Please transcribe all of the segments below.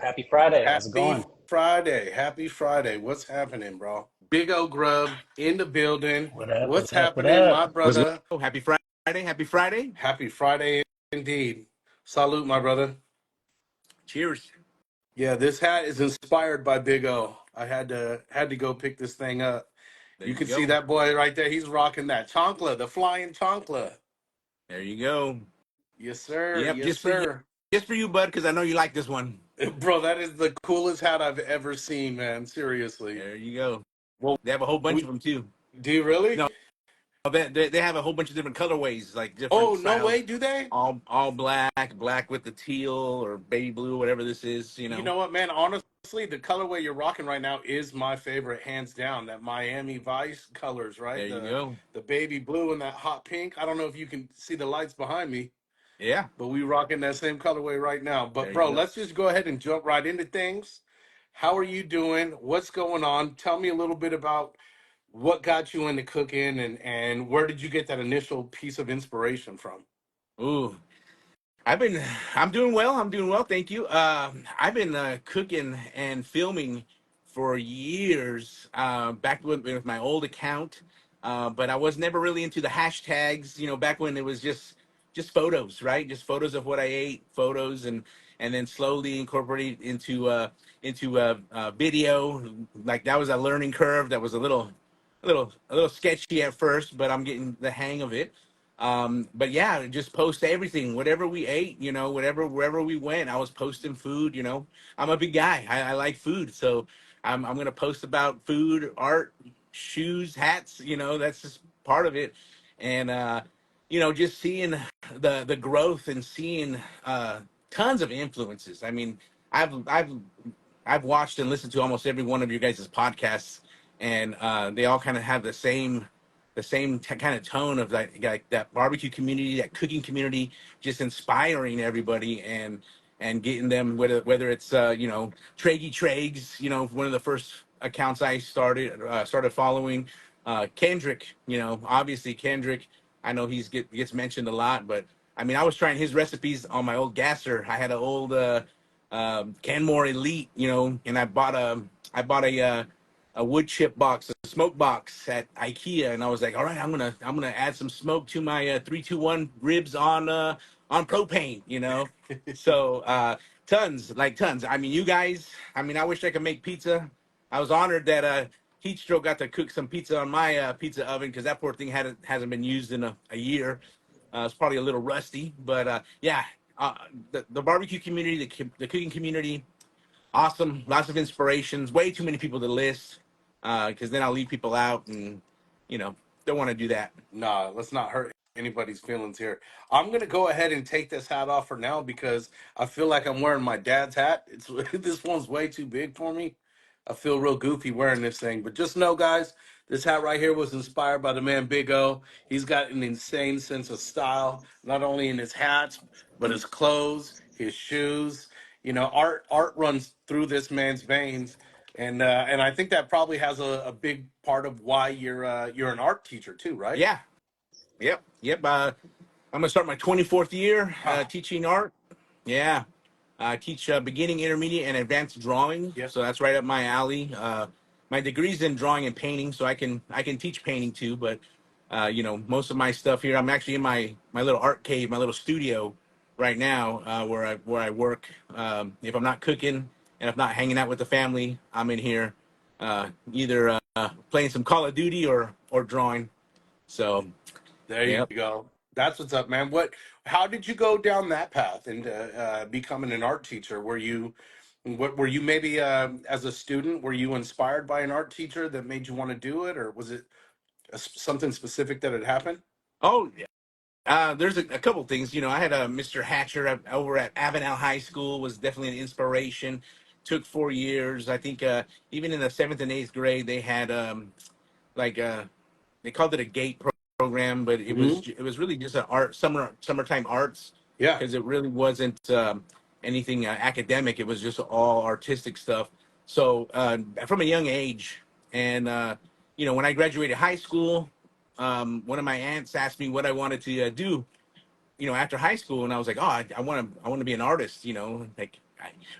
Happy Friday. How's it Happy going? Friday. Happy Friday. What's happening, bro? Big O Grub in the building. What up? What What's up? What happening, my up? What's brother? go? Happy Friday. Happy Friday. Happy Friday indeed. Salute, my brother. Cheers. Yeah, this hat is inspired by Big O. I had to go pick this thing up. There You you can see go. that boy right there. He's rocking that chancla, the flying chancla. There you go. Yes, sir. Yep, Yes, sir. just for you, bud, because I know you like this one. Bro, that is the coolest hat I've ever seen, man. Seriously. There you go. Well, They have a whole bunch of we them too. do you really? No, they have a whole bunch of different colorways, like Oh, different no styles. way, do they? All black, black with the teal or baby blue, whatever this is. You know what, man? Honestly, the colorway you're rocking right now is my favorite, hands down. That Miami Vice colors, right? There you The go. the baby blue and that hot pink. I don't know if you can see the lights behind me, Yeah. but we rocking that same colorway right now. But There you bro, go. let's just go ahead and jump right into things. How are you doing? What's going on? Tell me a little bit about what got you into cooking and where did you get that initial piece of inspiration from? Ooh, I've been, I'm doing well. I'm doing well. Thank you. I've been cooking and filming for years, back with my old account. But I was never really into the hashtags, back when it was just photos, right? Just photos of what I ate, photos, and then slowly incorporate into video. Like that was a learning curve that was a little sketchy at first, but I'm getting the hang of it. But yeah, just post everything, whatever we ate, whatever, wherever we went, I was posting food. I'm a big guy. I like food. So I'm going to post about food, art, shoes, hats, that's just part of it. And, just seeing the growth and seeing, tons of influences. I mean, I've, I've, I've watched and listened to almost every one of you guys' podcasts, and they all kind of have the same kind of tone of like that barbecue community, that cooking community, just inspiring everybody and getting them, whether it's Traegs, one of the first accounts I started following, Kendrick, obviously Kendrick. I know gets mentioned a lot, but I mean I was trying his recipes on my old gasser. I had an old Canmore Elite, and I bought a wood chip box, a smoke box at IKEA, and I was like, all right, I'm gonna add some smoke to my 321 ribs on propane, So tons. I mean, you guys. I mean, I wish I could make pizza. I was honored that Heatstroke got to cook some pizza on my pizza oven because that poor thing hasn't been used in a year. It's probably a little rusty, but yeah, the barbecue community, the cooking community, awesome. Lots of inspirations. Way too many people to list, because then I'll leave people out, and you know don't want to do that. Nah, let's not hurt anybody's feelings here. I'm gonna go ahead and take this hat off for now because I feel like I'm wearing my dad's hat. It's this one's way too big for me. I feel real goofy wearing this thing, but just know, guys, this hat right here was inspired by the man Big O. He's got an insane sense of style, not only in his hats, but his clothes, his shoes. Art runs through this man's veins, and I think that probably has a big part of why you're an art teacher too, right? Yeah. Yep. I'm gonna start my 24th year Ah, teaching art. Yeah. I teach beginning, intermediate, and advanced drawing, yep. so that's right up my alley. My degree's in drawing and painting, so I can teach painting too. But most of my stuff here, I'm actually in my little art cave, my little studio right now, where I work. If I'm not cooking and if not hanging out with the family, I'm in here, either playing some Call of Duty or drawing. So, There you yep. go. That's what's up, man. How did you go down that path into becoming an art teacher? What were you maybe as a student? Were you inspired by an art teacher that made you want to do it, or was it something specific that had happened? Oh, there's a couple things. I had a Mr. Hatcher over at Avenel High School, was definitely an inspiration. Took 4 years. I think even in the seventh and eighth grade, they had like they called it a program, but it Hmm. was it was really just an summertime arts, Yeah. because it really wasn't anything academic. It was just all artistic stuff. So from a young age, and when I graduated high school, one of my aunts asked me what I wanted to do, after high school, and I was like, oh, I want to be an artist, like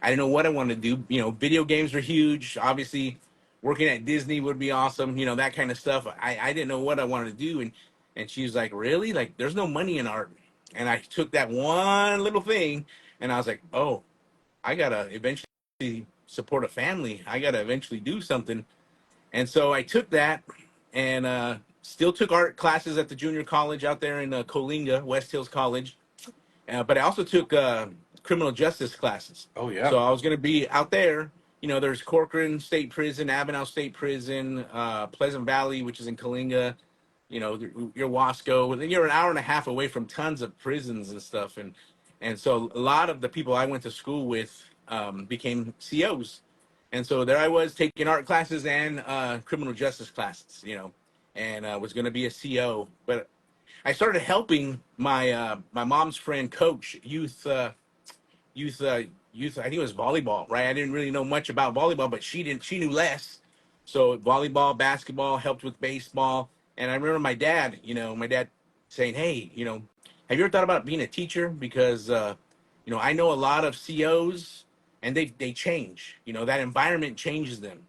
I didn't know what I wanted to do. Video games are huge. Obviously, working at Disney would be awesome. That kind of stuff. I didn't know what I wanted to do, and she was like, "Really? Like, there's no money in art." And I took that one little thing, and I was like, "Oh, I gotta eventually support a family. I gotta eventually do something." And so I took that, and still took art classes at the junior college out there in Coalinga, West Hills College. But I also took criminal justice classes. Oh So yeah, I was going to be out there. There's Corcoran State Prison, Avenel State Prison, Pleasant Valley, which is in Coalinga. You're Wasco, and then you're an hour and a half away from tons of prisons and stuff. And so a lot of the people I went to school with became COs. And so there I was taking art classes and criminal justice classes, and was going to be a CO. But I started helping my mom's friend coach youth youth. I think it was volleyball, right? I didn't really know much about volleyball, but she knew less. So volleyball, basketball, helped with baseball. And I remember my dad saying, "Hey, have you ever thought about being a teacher? Because I know a lot of COs, and they change. That environment changes them,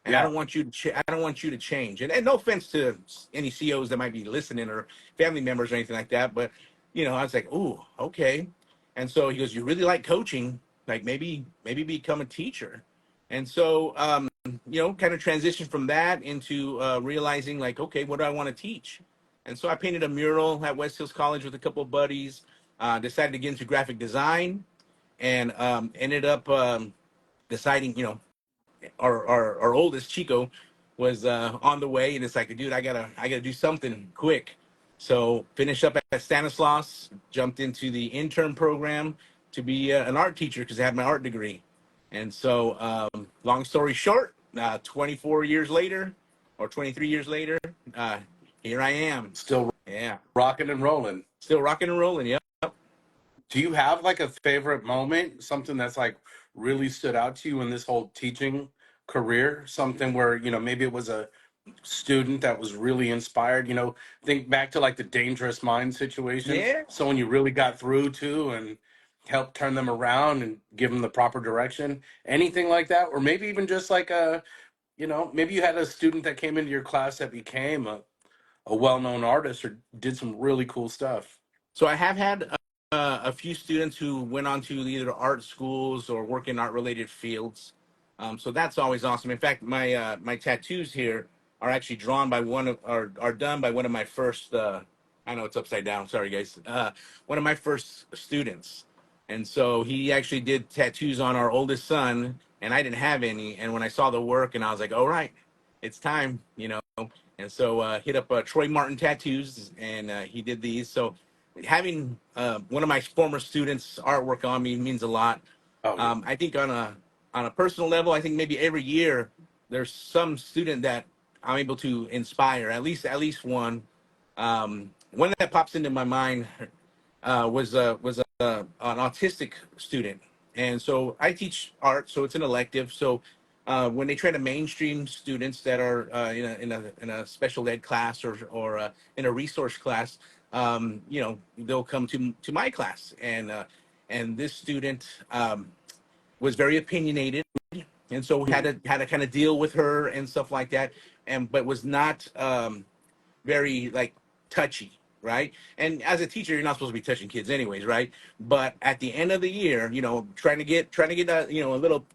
and I yeah, don't want you to I don't want you to change. And no offense to any COs that might be listening or family members or anything like that, but I was like, "Ooh, okay." And so he goes, "You really like coaching? Like maybe become a teacher." And so kind of transitioned from that into realizing like, okay, what do I want to teach? And so I painted a mural at West Hills College with a couple of buddies. Decided to get into graphic design, and ended up deciding, our oldest Chico was on the way, and it's like, dude, I gotta do something quick. So finished up at Stanislaus, jumped into the intern program to be an art teacher because I had my art degree. And so, long story short, 24 years later, or 23 years later, uh, here I am. still Yeah, rocking and rolling. still rocking and rolling. Yep. Do you have like a favorite moment, something that's like really stood out to you in this whole teaching career? Something where, maybe it was a student that was really inspired, think back to like the dangerous mind situation, Yeah. someone you really got through to and helped turn them around and give them the proper direction, anything like that? Or maybe even just like maybe you had a student that came into your class that became a well-known artist or did some really cool stuff. So I have had a few students who went on to either art schools or work in art related fields. So that's always awesome. In fact, my tattoos here are actually drawn by one of are done by one of my first. I know it's upside down. Sorry, guys. One of my first students, and so he actually did tattoos on our oldest son, and I didn't have any. And when I saw the work, and I was like, all right, it's time. And so hit up Troy Martin Tattoos, and he did these. So having one of my former students' artwork on me means a lot. Oh yeah. I think on a personal level, I think maybe every year there's some student that I'm able to inspire. At least one. One that pops into my mind was an autistic student, and so I teach art, so it's an elective. So when they try to mainstream students that are in a special ed class or in a resource class, they'll come to my class, and this student was very opinionated, and so had to kind of deal with her and stuff like that, and but was not very like touchy, right? And as a teacher, you're not supposed to be touching kids anyways, right? But at the end of the year, trying to get a little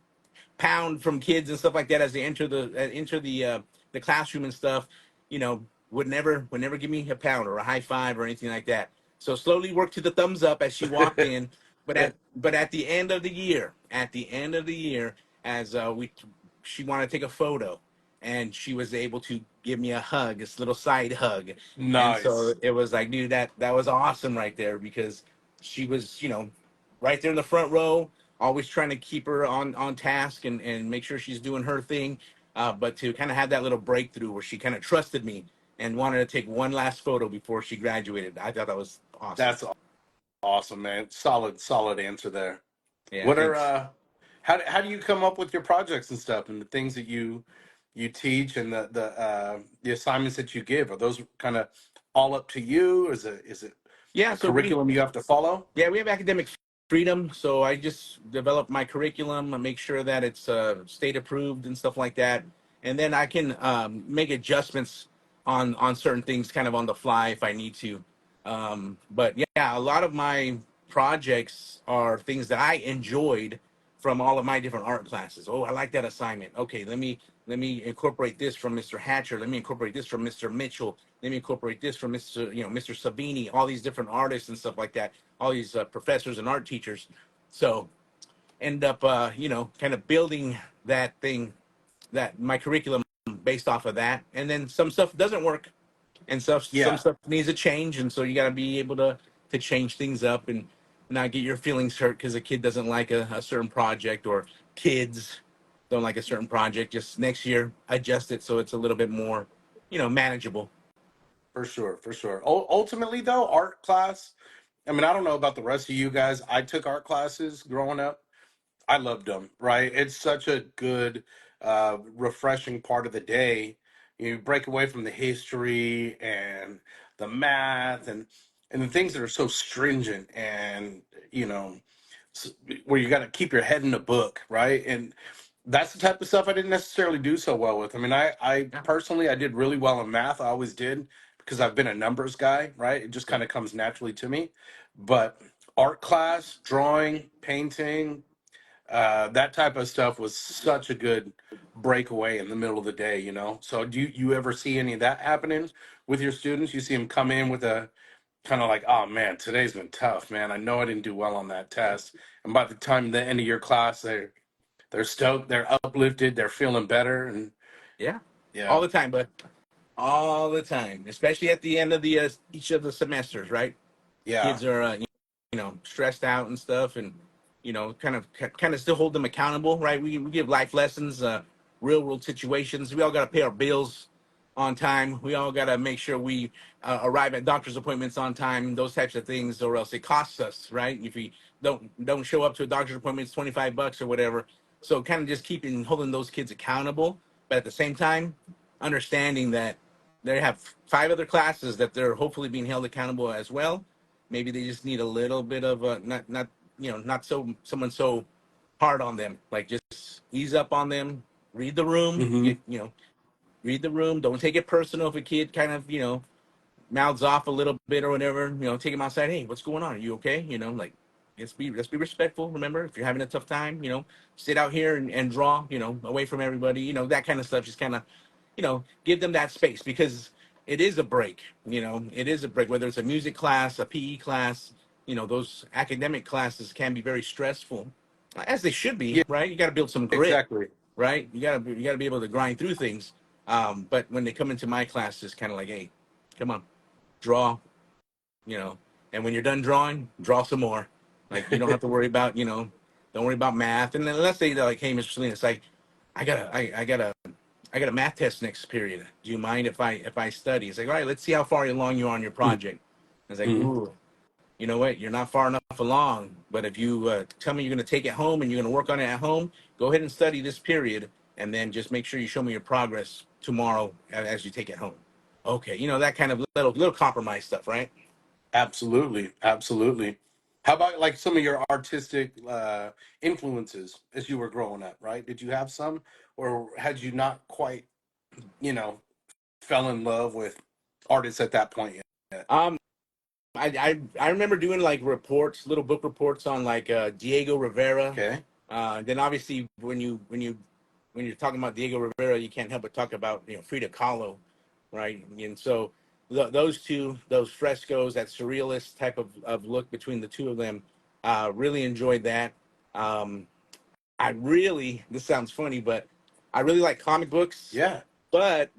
pound from kids and stuff like that as they enter the classroom and stuff, you know, would never give me a pound or a high five or anything like that. So slowly worked to the thumbs up as she walked in, but at the end of the year, as we she wanted to take a photo, and she was able to give me a hug, this little side hug, and so Nice. it was like, dude, that was awesome right there because she was, right there in the front row, always trying to keep her on task and make sure she's doing her thing. But to kind of have that little breakthrough where she kind of trusted me and wanted to take one last photo before she graduated, I thought that was awesome. That's awesome, man. Solid answer there. Yeah, What are thanks. how do you come up with your projects and stuff and the things that you teach and the assignments that you give? Are those kind of all up to you? Is it Yeah, a so we curriculum you have to follow? yeah we have academic freedom. So I just develop my curriculum and make sure that it's state approved and stuff like that. And then I can make adjustments on certain things kind of on the fly if I need to. But yeah, a lot of my projects are things that I enjoyed from all of my different art classes. Oh, I like that assignment. Okay, let me incorporate this from Mr. Hatcher. Let me incorporate this from Mr. Mitchell. Let me incorporate this from Mr. Sabini. All these different artists and stuff like that. All these professors and art teachers. So end up, kind of building that thing, that my curriculum based off of that. And then some stuff doesn't work, and some Yeah, stuff needs a change, and so you got to be able to change things up and not get your feelings hurt because a kid doesn't like a certain project, or kids don't like a certain project. Just next year adjust it so it's a little bit more manageable. for sure, for sure. Ultimately, though, art class. I mean, I don't know about the rest of you guys. I took art classes growing up. I loved them, right? It's such a good, refreshing part of the day. You break away from the history and the math and the things that are so stringent and you know s- where you got to keep your head in the book, right? And that's the type of stuff I didn't necessarily do so well with. I mean, I Yeah. personally I did really well in math. I always did because I've been a numbers guy, right? It just Yeah. kind of comes naturally to me. But art class, drawing, painting, that type of stuff was such a good breakaway in the middle of the day, you know. So do you ever see any of that happening with your students? You see them come in with a kind of like, oh man, today's been tough, man. I know I didn't do well on that test, and by the time the end of your class, they're stoked, they're uplifted, they're feeling better, and Yeah. All yeah, the time, but all the time, especially at the end of the each of the semesters, right? yeah, Kids are stressed out and stuff, and kind of still hold them accountable, right? We give life lessons, real world situations. We all got to pay our bills on time. We all got to make sure we arrive at doctor's appointments on time, those types of things, or else it costs us, right? If we don't show up to a doctor's appointment, it's $25 or whatever. So kind of just keeping holding those kids accountable, but at the same time understanding that they have five other classes that they're hopefully being held accountable as well. Maybe they just need a little bit of not so someone so hard on them. Like just ease up on them, read the room, hmm read the room. Don't take it personal if a kid kind of mouths off a little bit or whatever. Take him outside. Hey, what's going on? Are you okay? Like let's be respectful. Remember, if you're having a tough time, sit out here and draw. Away from everybody. That kind of stuff. Just kind of give them that space because it is a break. It is a break. Whether it's a music class, a PE class, those academic classes can be very stressful, as they should be. yeah, Right? You got to build some grit. exactly. Right? You got to be able to grind through things. But when they come into my class, it's kind of like, hey, come on, draw, you know, and when you're done drawing, draw some more. Like you don't have to worry about, don't worry about math. And then let's say they're like, hey, Mr. Salinas, like, I got a math test next period. Do you mind if I study? It's like, all right, let's see how far along you are on your project. It's like, Mhm. ooh, you know what? You're not far enough along. But if you tell me you're going to take it home and you're going to work on it at home, go ahead and study this period, and then just make sure you show me your progress tomorrow as you take it home. Okay, that kind of little compromise stuff, right? Absolutely, absolutely. How about like some of your artistic influences as you were growing up, right? Did you have some, or had you not quite, you know, fell in love with artists at that point yet? Um, I remember doing like reports, little book reports on like Diego Rivera. Okay. Then obviously when you're talking about Diego Rivera, you can't help but talk about Frida Kahlo, right? And so those two, those frescoes, that surrealist type of look between the two of them, really enjoyed that. Um, I really, this sounds funny, but I really like comic books, Yeah. but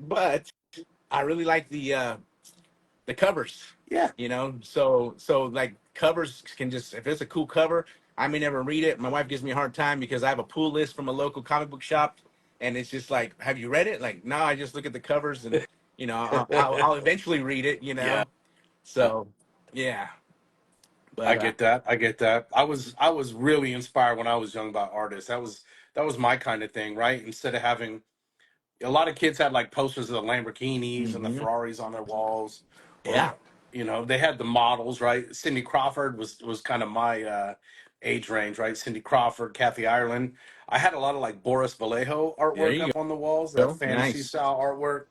I really like the covers, Yeah. so like covers can just, if it's a cool cover, I may never read it. My wife gives me a hard time because I have a pull list from a local comic book shop, and it's just like, have you read it? Like, no, I just look at the covers, and I'll eventually read it. Yeah. So yeah, I but get that. I get that. I was really inspired when I was young by artists. That was my kind of thing, right? Instead of having a lot of kids had like posters of the Lamborghinis and the mhm, Ferraris on their walls, or yeah, they had the models, right? Cindy Crawford was kind of my age range, right? Cindy Crawford, Kathy Ireland. I had a lot of like Boris Vallejo There artwork you up on the walls, that go. fantasy Nice. style artwork.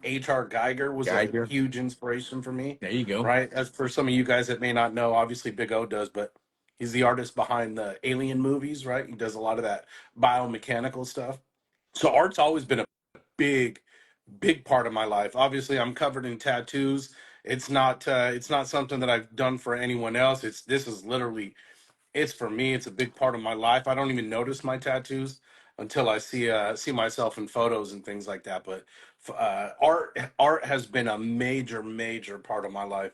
H.R. Geiger was a Geiger. huge inspiration for me, There you go. right? As for some of you guys that may not know, obviously Big O does, but he's the artist behind the Alien movies, right? He does a lot of that biomechanical stuff. So art's always been a big, big part of my life. Obviously, I'm covered in tattoos. It's not something that I've done for anyone else. This is literally it's for me. It's a big part of my life. I don't even notice my tattoos until I see myself in photos and things like that. But art has been a major part of my life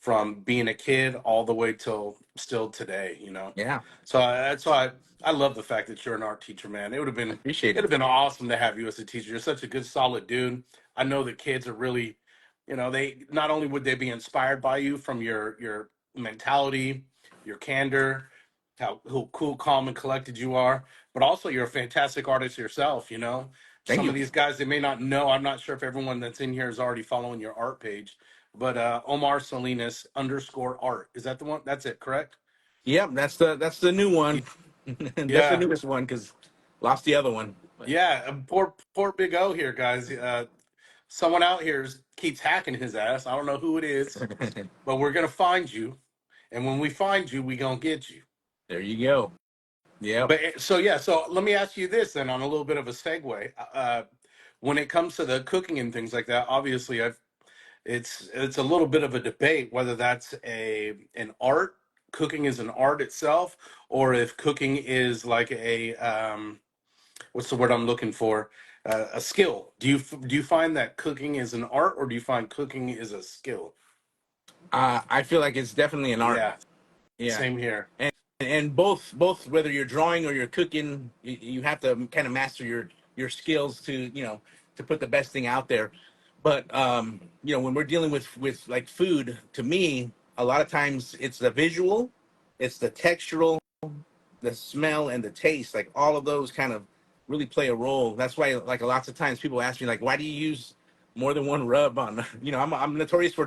from being a kid all the way till still today. Yeah, So that's why I love the fact that you're an art teacher, man. I appreciate It'd it. have been awesome to have you as a teacher. You're such a good, solid dude. I know the kids are really, they not only would they be inspired by you from your mentality, your candor, how cool, calm, and collected you are, but also you're a fantastic artist yourself. Thank Some of you. these guys they may not know. I'm not sure if everyone that's in here is already following your art page, but Omar Salinas underscore art. Is that the one? That's it, correct? Yep, that's the new one. That's the Yeah. newest one because lost the other one. But Yeah, poor Big O here, guys. Someone out here keeps hacking his ass. I don't know who it is, but we're gonna find you, and when we find you, we gonna get you. there you go. Yep. But so yeah, so let me ask you this then, on a little bit of a segue. When it comes to the cooking and things like that, obviously, it's a little bit of a debate whether that's an art. Cooking is an art itself, or if cooking is like a what's the word I'm looking for? A skill. Do you find that cooking is an art, or do you find cooking is a skill? I feel like it's definitely an art. Yeah, Yeah, same here. and both whether you're drawing or you're cooking, you have to kind of master your skills to to put the best thing out there. But when we're dealing with like food, to me, a lot of times it's the visual, it's the textural, the smell and the taste, like all of those kind of really play a role. That's why like lots of times people ask me like, why do you use more than one rub on I'm notorious for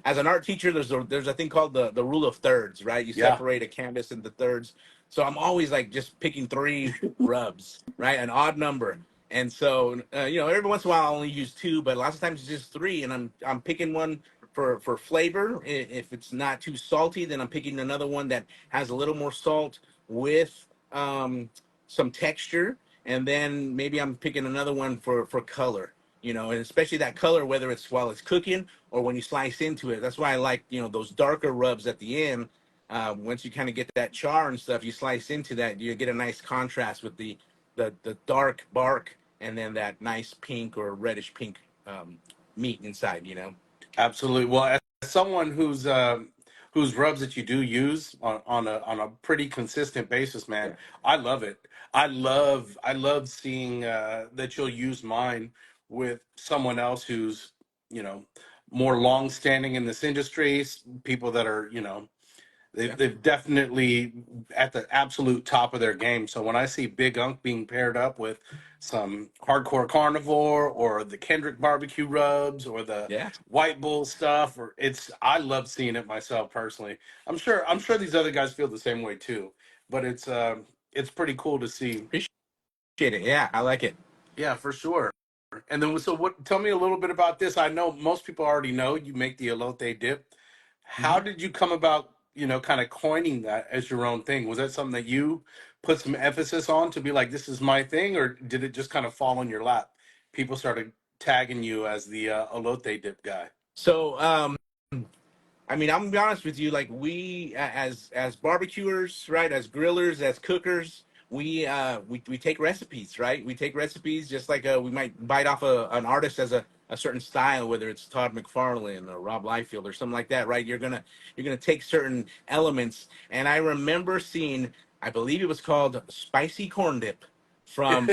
as an art teacher there's a thing called the rule of thirds, right? You Yeah, separate a canvas into thirds. So I'm always like just picking three rubs, right? An odd number. And so every once in a while I only use two, but lots of times it's just three, and I'm picking one for flavor. If it's not too salty, then I'm picking another one that has a little more salt with some texture, and then maybe I'm picking another one for color. And especially that color, whether it's while it's cooking or when you slice into it. That's why I like those darker rubs at the end. Once you kind of get that char and stuff, you slice into that, you get a nice contrast with the dark bark and then that nice pink or reddish pink meat inside. absolutely. Well, as someone whose rubs that you do use on a pretty consistent basis, man, Yeah, I love it. I love seeing that you'll use mine with someone else who's you know more long standing in this industry, people that are They've yeah, they've definitely at the absolute top of their game. So when I see Big Unk being paired up with some hardcore carnivore or the Kendrick barbecue rubs or the yeah. White Bull stuff, or I love seeing it myself personally. I'm sure these other guys feel the same way too. But it's pretty cool to see. Appreciate it. Yeah, I like it. Yeah, for sure. And then, so what? Tell me a little bit about this. I know most people already know you make the elote dip. How Mhm. did you come about, kind of coining that as your own thing? Was that something that you put some emphasis on to be like, this is my thing, or did it just kind of fall in your lap? People started tagging you as the elote dip guy. So, I mean, I'm gonna be honest with you. Like as barbecuers, right? As grillers, as cookers, we take recipes, right? We take recipes just like we might bite off an artist as a certain style, whether it's Todd McFarlane or Rob Liefeld or something like that, right? You're gonna take certain elements. And I remember seeing, I believe it was called spicy corn dip from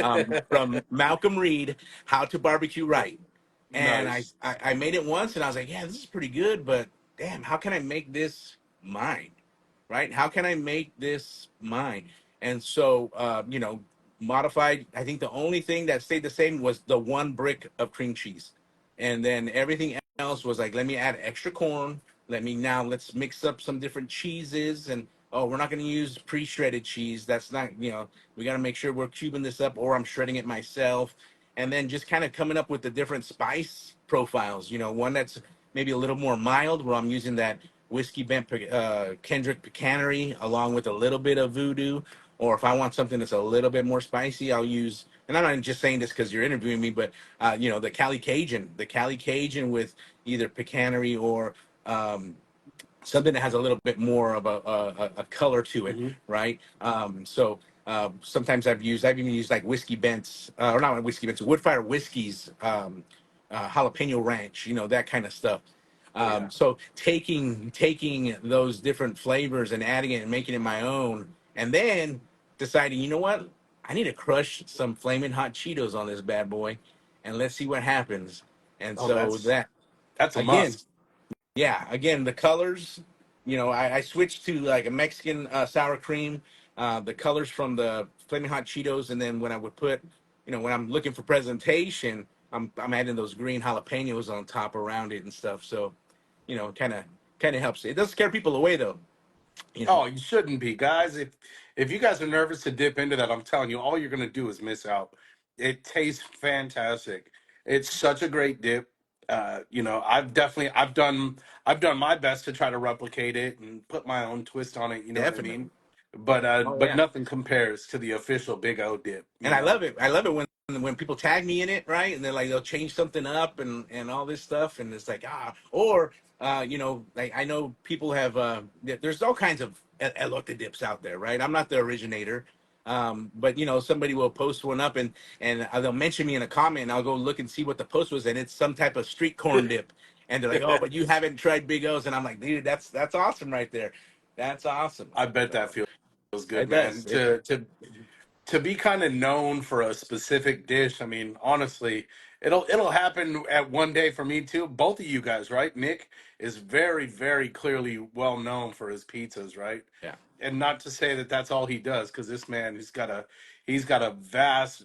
Malcolm Reed, How to Barbecue Right. And I, Nice. I I made it once, and I was like, yeah, this is pretty good, but damn, how can I make this mine? Right? How can I make this mine? And so, modified. I think the only thing that stayed the same was the one brick of cream cheese, and then everything else was like, let me add extra corn. Let's mix up some different cheeses, and oh, we're not going to use pre-shredded cheese. That's not, we got to make sure we're cubing this up, or I'm shredding it myself. And then just kind of coming up with the different spice profiles. One that's maybe a little more mild, where I'm using that whiskey bent Kendrick pecanery along with a little bit of voodoo. Or if I want something that's a little bit more spicy, I'll use. And I'm not just saying this because you're interviewing me, but the Cali Cajun with either pecanery or something that has a little bit more of a color to it, Hmm. right? Sometimes I've even used like whiskey bents, or not whiskey bents, wood fire whiskeys, jalapeno ranch, that kind of stuff. Oh yeah. So taking those different flavors and adding it and making it my own, and then deciding, you know what, I need to crush some flaming hot Cheetos on this bad boy, and let's see what happens. And Oh, so that that's a again, must. yeah, again, the colors, I switched to like a Mexican sour cream, the colors from the Flaming Hot Cheetos, and then when I would put, when I'm looking for presentation, I'm adding those green jalapenos on top around it and stuff. So, kind of helps. It doesn't scare people away though, you know. Oh, you shouldn't be, guys. If you guys are nervous to dip into that, I'm telling you, all you're gonna do is miss out. It tastes fantastic. It's such a great dip. I've done my best to try to replicate it and put my own twist on it. You know what I Definitely. mean? But Yeah. nothing compares to the official Big O dip. And I love it. I love it when people tag me in it, right? And they're like they'll change something up and all this stuff, and it's like or like I know people have there's all kinds of elote dips out there, right? I'm not the originator, but somebody will post one up and they'll mention me in a comment, and I'll go look and see what the post was, and it's some type of street corn dip, and they're like, oh, but you haven't tried Big O's, and I'm like, dude, that's awesome right there, that's awesome. I bet that So feels good, it man. does. To be kind of known for a specific dish. I mean, honestly, it'll happen at one day for me too. Both of you guys, right? Nick is very, very clearly well known for his pizzas, right? Yeah. And not to say that that's all he does, because this man, he's got a vast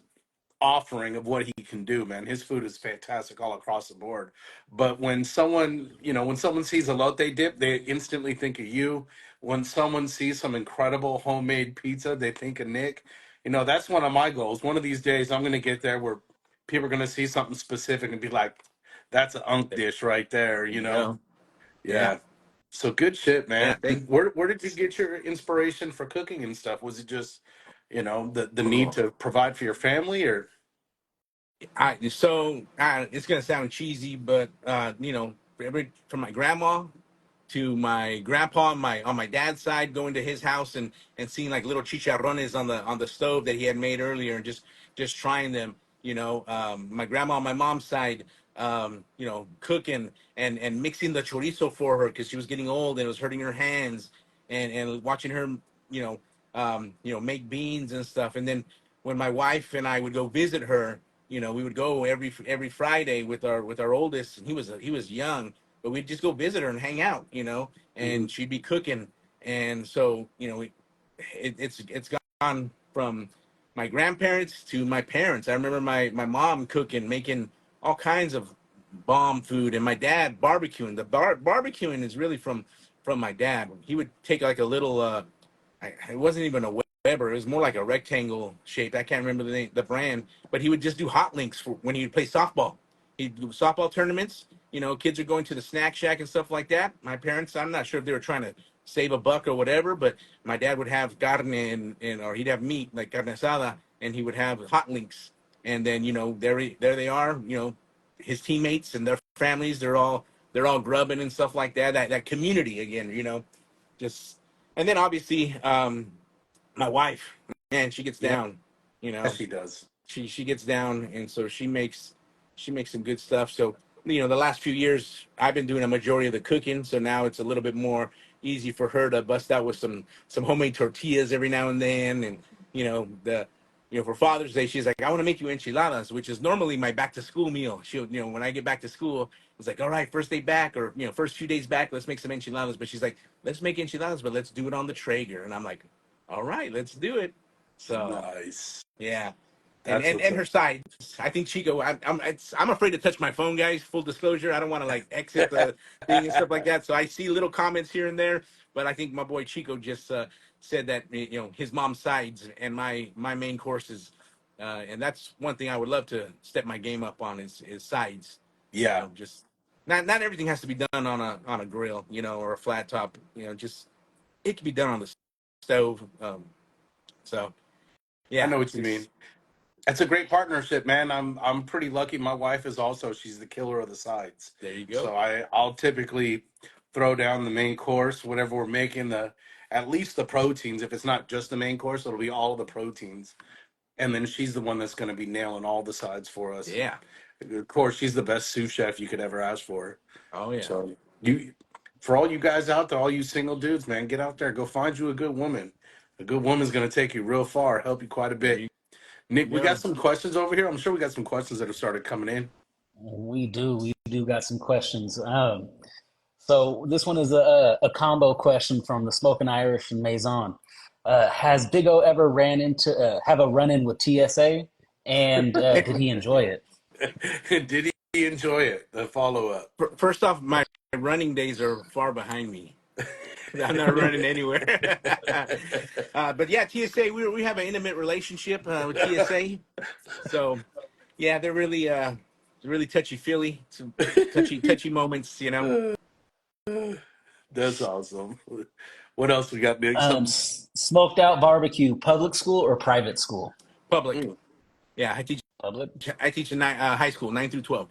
offering of what he can do, man. His food is fantastic all across the board. But when someone sees a elote dip, they instantly think of you. When someone sees some incredible homemade pizza, they think of Nick. That's one of my goals. One of these days, I'm going to get there where people are going to see something specific and be like, that's an unk There dish right there, you go. Yeah. Yeah. So good shit, Yeah. man. Where did you get your inspiration for cooking and stuff? Was it just, the need to provide for your family, or It's gonna sound cheesy, but from my grandma to my grandpa on my dad's side, going to his house and seeing like little chicharrones on the stove that he had made earlier, and just trying them. My grandma on my mom's side, cooking and mixing the chorizo for her because she was getting old and it was hurting her hands, and watching her, make beans and stuff. And then when my wife and I would go visit her, we would go every Friday with our oldest, and he was young, but we'd just go visit her and hang out, Mhm. and she'd be cooking. And so, it's gone from my grandparents to my parents. I remember my mom cooking, making all kinds of bomb food, and my dad barbecuing. Barbecuing is really from my dad. He would take like a little it wasn't even a Weber. It was more like a rectangle shape. I can't remember the brand, but he would just do hot links for when he would play softball. He'd do softball tournaments. Kids are going to the snack shack and stuff like that. My parents, I'm not sure if they were trying to save a buck or whatever, but my dad would have carne or he'd have meat like carne asada, and he would have hot links. And then there they are. His teammates and their families. They're all grubbing and stuff like that. That community again. Just and then obviously my wife, man, she gets Yeah, down, you know, she does. she gets down, and so she makes some good stuff. So the last few years I've been doing a majority of the cooking, so now it's a little bit more easy for her to bust out with some homemade tortillas every now and then. And the for Father's Day, she's like, I want to make you enchiladas, which is normally my back to school meal. She'll, when I get back to school, it's like, all right, first day back, or first few days back, let's make some enchiladas. But she's like, let's make enchiladas, but let's do it on the Traeger. And I'm like, all right, let's do it. So Nice. yeah, and That's and what's and up. her side, I think Chico. I'm afraid to touch my phone, guys. Full disclosure, I don't want to like exit the thing and stuff like that. So I see little comments here and there, But I think my boy Chico just said that his mom's sides and my main courses, and that's one thing I would love to step my game up on is sides. Yeah, Just not everything has to be done on a grill, or a flat top. Just it can be done on the stove. So I yeah, know what you mean. It's a great partnership, man. I'm pretty lucky. My wife is also, she's the killer of the sides. there you go. So I'll typically throw down the main course, whatever we're making, the at least the proteins. If it's not just the main course, it'll be all of the proteins. And then she's the one that's going to be nailing all the sides for us. Yeah. And of course, she's the best sous chef you could ever ask for. Oh yeah. So you, for all you guys out there, all you single dudes, man, get out there, go find you a good woman. A good woman's going to take you real far, help you quite a There bit. you Nick, we got go. some questions over here. I'm sure we got some questions that have started coming in. We do got some questions. So this one is a combo question from the Smoking Irish and Maison. Has Big O ever ran into have a run in with TSA, and did he enjoy it? Did he enjoy it? The follow up. First off, my running days are far behind me. I'm not running anywhere. But yeah, TSA, we have an intimate relationship with TSA. So yeah, they're really touchy feely, some touchy moments. That's awesome. What else we got, Nick? Something. Smoked out barbecue, public school or private school? Public. Mm, Yeah, I teach. Public. I teach in high school, 9 through 12.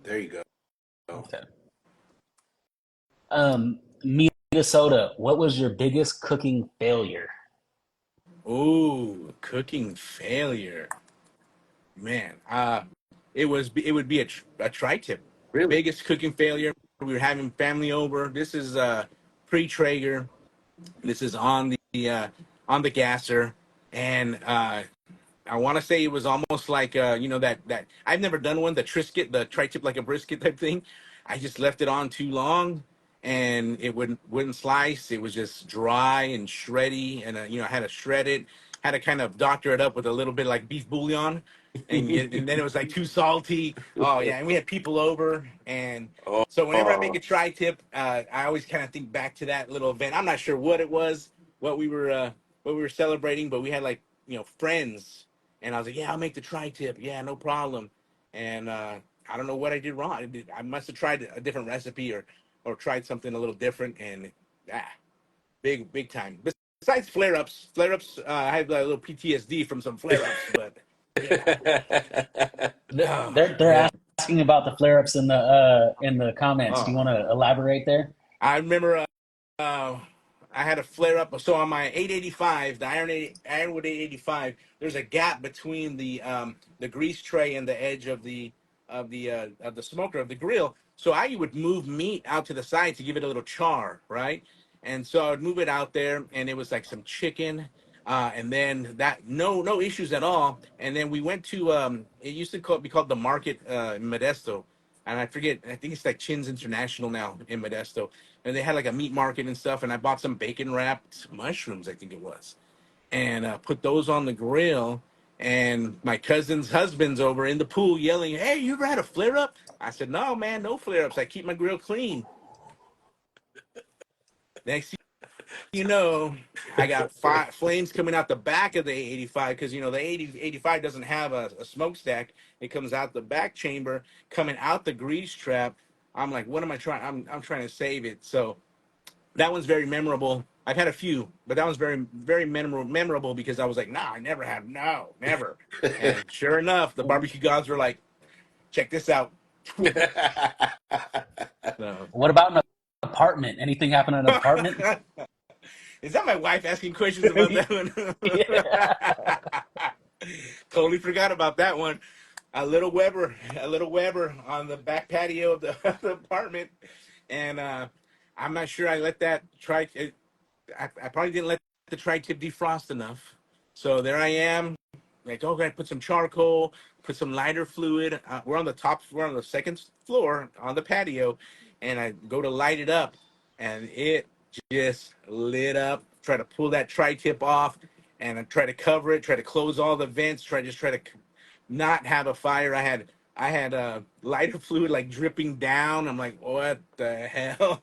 there you go. Okay. Minnesota, what was your biggest cooking failure? Ooh, cooking failure, man. It would be a tri-tip. Really? Biggest cooking failure. We were having family over. This is pre-Traeger. This is on the gasser, and I want to say it was almost like that I've never done one, the Trisket, the tri-tip like a brisket type thing. I just left it on too long, and it wouldn't slice. It was just dry and shreddy, and I had to shred it, had to kind of doctor it up with a little bit like beef bouillon, and then it was like too salty. Oh yeah, and we had people over, and Oh, so whenever I make oh. a tri-tip, I always kind of think back to that little event. I'm not sure what it was, what we were celebrating, but we had like friends, and I was like, yeah, I'll make the tri-tip. Yeah, no problem. And I don't know what I did wrong. I must have tried a different recipe or tried something a little different, and ah, big time. Besides flare ups, I have a little PTSD from some flare ups, but yeah, oh, They're yeah. asking about the flare ups in the comments. Do you Oh, want to elaborate there? I remember uh, I had a flare up. So on my 885, the Ironwood 885, there's a gap between the grease tray and the edge of the smoker of the grill. So I would move meat out to the side to give it a little char, right? And so I would move it out there, and it was like some chicken. And then that no issues at all. And then we went to it used to be called the Market in Modesto, and I forget. I think it's like Chin's International now in Modesto, and they had like a meat market and stuff. And I bought some bacon wrapped mushrooms, I think it was, and put those on the grill. And my cousin's husband's over in the pool yelling, "Hey, you ever had a flare up?" I said, "No, man, no flare ups. I keep my grill clean." Next I got flames coming out the back of the 85 because the 85 doesn't have a smokestack. It comes out the back chamber, coming out the grease trap. I'm like, what am I trying? I'm trying to save it. So that one's very memorable. I've had a few, but that one's very very memorable because I was like, nah, I never had, no, never. And sure enough, the barbecue gods were like, check this out. So. What about an apartment? Anything happen in an apartment? Is that my wife asking questions about that Yeah. one? Totally forgot about that one. A little Weber on the back patio of the, of the apartment, and I'm not sure I let that try. I probably didn't let the tri-tip defrost enough. So there I am, like, okay, put some charcoal, put some lighter fluid. We're on the second floor on the patio, and I go to light it up, and it just lit up. Try to pull that tri-tip off, and I try to cover it, try to close all the vents, try to not have a fire. I had lighter fluid like dripping down. I'm like, what the hell?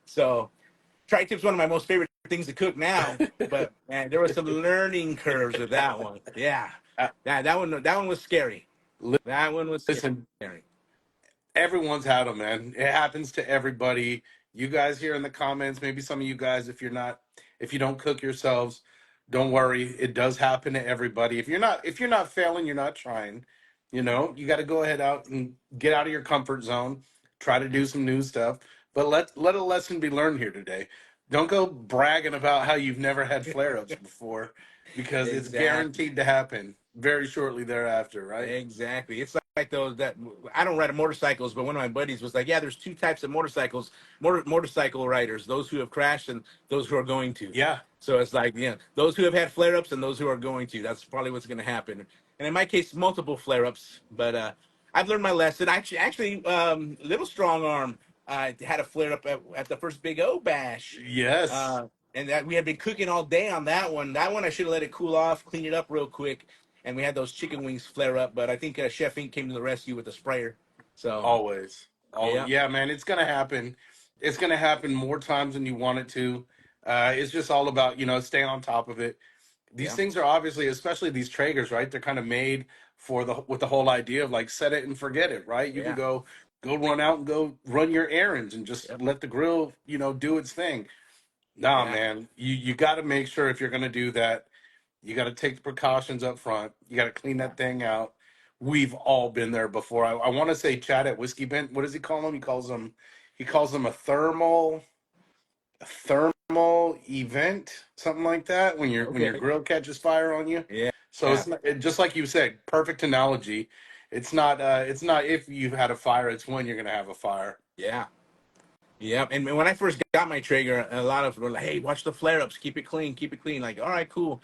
So Tri-tip's one of my most favorite things to cook now, but man, there was some learning curves with that one. Yeah, Uh, that one was scary. That one was Listen, scary. everyone's had them, man. It happens to everybody. You guys here in the comments, maybe some of you guys, if you don't cook yourselves, don't worry. It does happen to everybody. If you're not failing, you're not trying. You know, you got to go ahead out and get out of your comfort zone. Try to do some new stuff, but let a lesson be learned here today. Don't go bragging about how you've never had flare ups before, because it's Exactly. guaranteed to happen very shortly thereafter, right? Exactly. It's like those that I don't ride motorcycles, but one of my buddies was like, "Yeah, there's two types of motorcycles, motorcycle riders: those who have crashed and those who are going to." Yeah, So it's like, yeah, those who have had flare-ups and those who are going to. That's probably what's going to happen. And in my case, multiple flare-ups. But I've learned my lesson. Actually, Little Strong Arm had a flare-up at the first Big O bash. yes. Uh, and that we had been cooking all day on that one. That one I should have let it cool off, clean it up real quick, and we had those chicken wings flare up. But I think Chef Inc. came to the rescue with a sprayer. So Always. Oh, yeah, yeah, man. It's gonna happen. It's gonna happen more times than you want it to. It's just all about, staying on top of it. These yeah, things are obviously, especially these Traegers, right? They're kind of made for the with the whole idea of like set it and forget it, right? You can yeah, go run out and go run your errands and just yep, let the grill, do its thing. Nah, yeah, man. You got to make sure if you're gonna do that, you got to take the precautions up front. You got to clean yeah. that thing out. We've all been there before. I want to say Chad at Whiskey Bent. What does he call them? He calls them a thermal event, something like that. When your Okay, grill catches fire on you. yeah, So yeah, just like you said, perfect analogy. It's not if you've had a fire. It's when you're gonna have a fire. yeah. Yeah, and when I first got my Traeger, a lot of people were like, "Hey, watch the flare-ups, keep it clean, keep it clean." Like, all right, cool.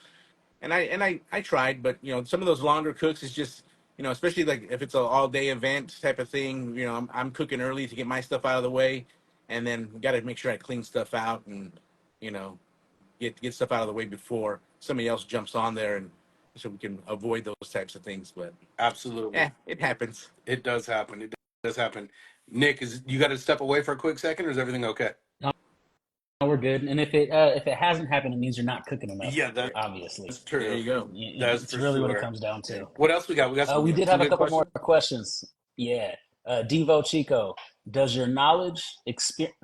And I tried, but some of those longer cooks is just especially like if it's an all-day event type of thing. I'm cooking early to get my stuff out of the way, and then got to make sure I clean stuff out and you know get stuff out of the way before somebody else jumps on there, and so we can avoid those types of things. But Absolutely, yeah, it happens. it does happen. It does happen. Nick, is you got to step away for a quick second, or is everything okay? No, we're good. And if it hasn't happened, it means you're not cooking enough. Yeah, Obviously, that's There true. you go. That's it's for really what it sure. comes down to. What else we got? We We got did some have a good couple more questions. questions. Yeah. Devo Chico, does your knowledge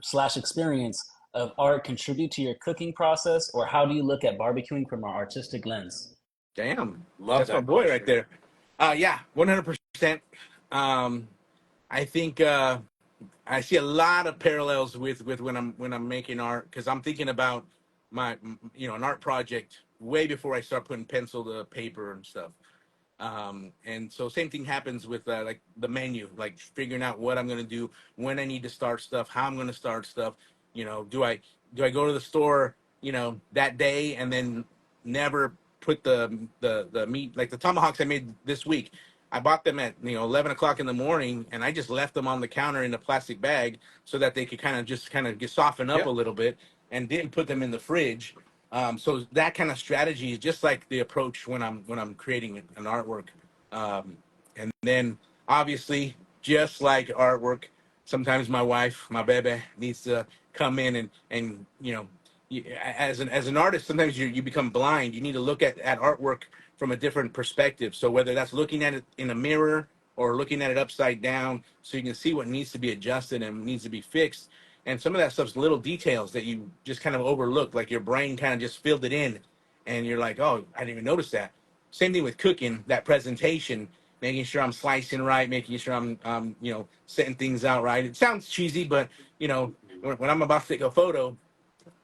slash experience of art contribute to your cooking process, or how do you look at barbecuing from an artistic lens? Damn, Love that's my that boy right question. there. Yeah, 100%. Um, I think I see a lot of parallels with when I'm making art because I'm thinking about my an art project way before I start putting pencil to paper and stuff. And so same thing happens with like the menu, like figuring out what I'm going to do, when I need to start stuff, how I'm going to start stuff. Do I go to the store, that day and then never put the meat, like the tomahawks I made this week. I bought them at 11 o'clock in the morning, and I just left them on the counter in a plastic bag so that they could kind of get soften up a Yep, little bit, and didn't put them in the fridge. So that kind of strategy is just like the approach when I'm creating an artwork. And then obviously, just like artwork, sometimes my wife, my baby, needs to come in and as an artist, sometimes you become blind. You need to look at artwork from a different perspective. So whether that's looking at it in a mirror or looking at it upside down, so you can see what needs to be adjusted and needs to be fixed. And some of that stuff's little details that you just kind of overlook, like your brain kind of just filled it in, and you're like, oh, I didn't even notice that. Same thing with cooking, that presentation, making sure I'm slicing right, making sure I'm setting things out right. It sounds cheesy, but when I'm about to take a photo,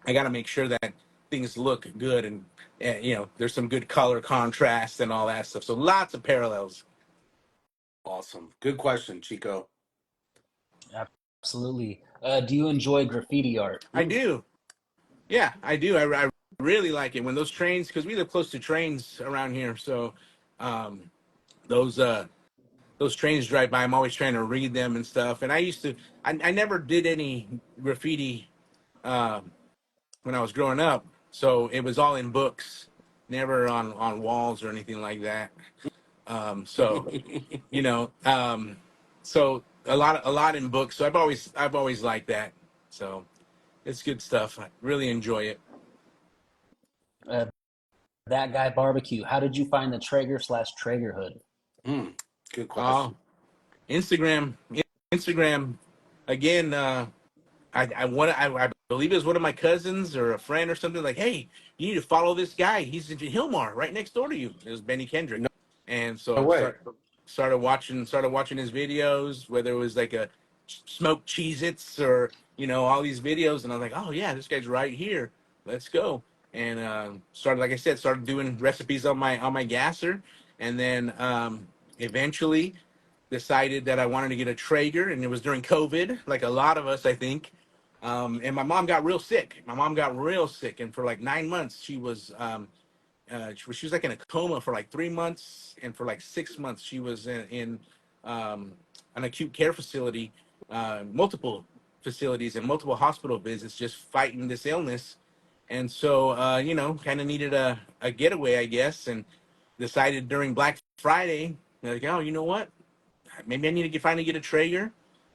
I got to make sure that things look good and there's some good color contrast and all that stuff. So lots of parallels. awesome. Good question, Chico. Absolutely. Do you enjoy graffiti art? I Ooh, do. Yeah, I do. I really like it when those trains, because we live close to trains around here. So um, those those trains drive by. I'm always trying to read them and stuff. And I never did any graffiti um, when I was growing up. So it was all in books, never on walls or anything like that. So you know, so a lot in books. So I've always liked that. So It's good stuff. I really enjoy it. Uh, that guy barbecue. How did you find the Traeger/Traegerhood? Hmm. Good Oh, question. Instagram, Instagram, again. I believe it was one of my cousins or a friend or something like, hey, you need to follow this guy. He's in Hilmar, right next door to you. It was Benny Kendrick, No, and so no I way. started watching his videos, whether it was like a smoked Cheez-Its or all these videos, and I was like, oh yeah, this guy's right here. Let's go. And started, like I said, started doing recipes on my gasser, and then eventually decided that I wanted to get a Traeger, and it was during COVID, like a lot of us, I think. And my mom got real sick. My mom got real sick, and for like 9 months, she was like in a coma for like 3 months, and for like 6 months, she was in an acute care facility, multiple facilities and multiple hospital visits, just fighting this illness. And so, kind of needed a getaway, I guess, and decided during Black Friday, like, oh, you know what? Maybe I need to finally get a Traeger.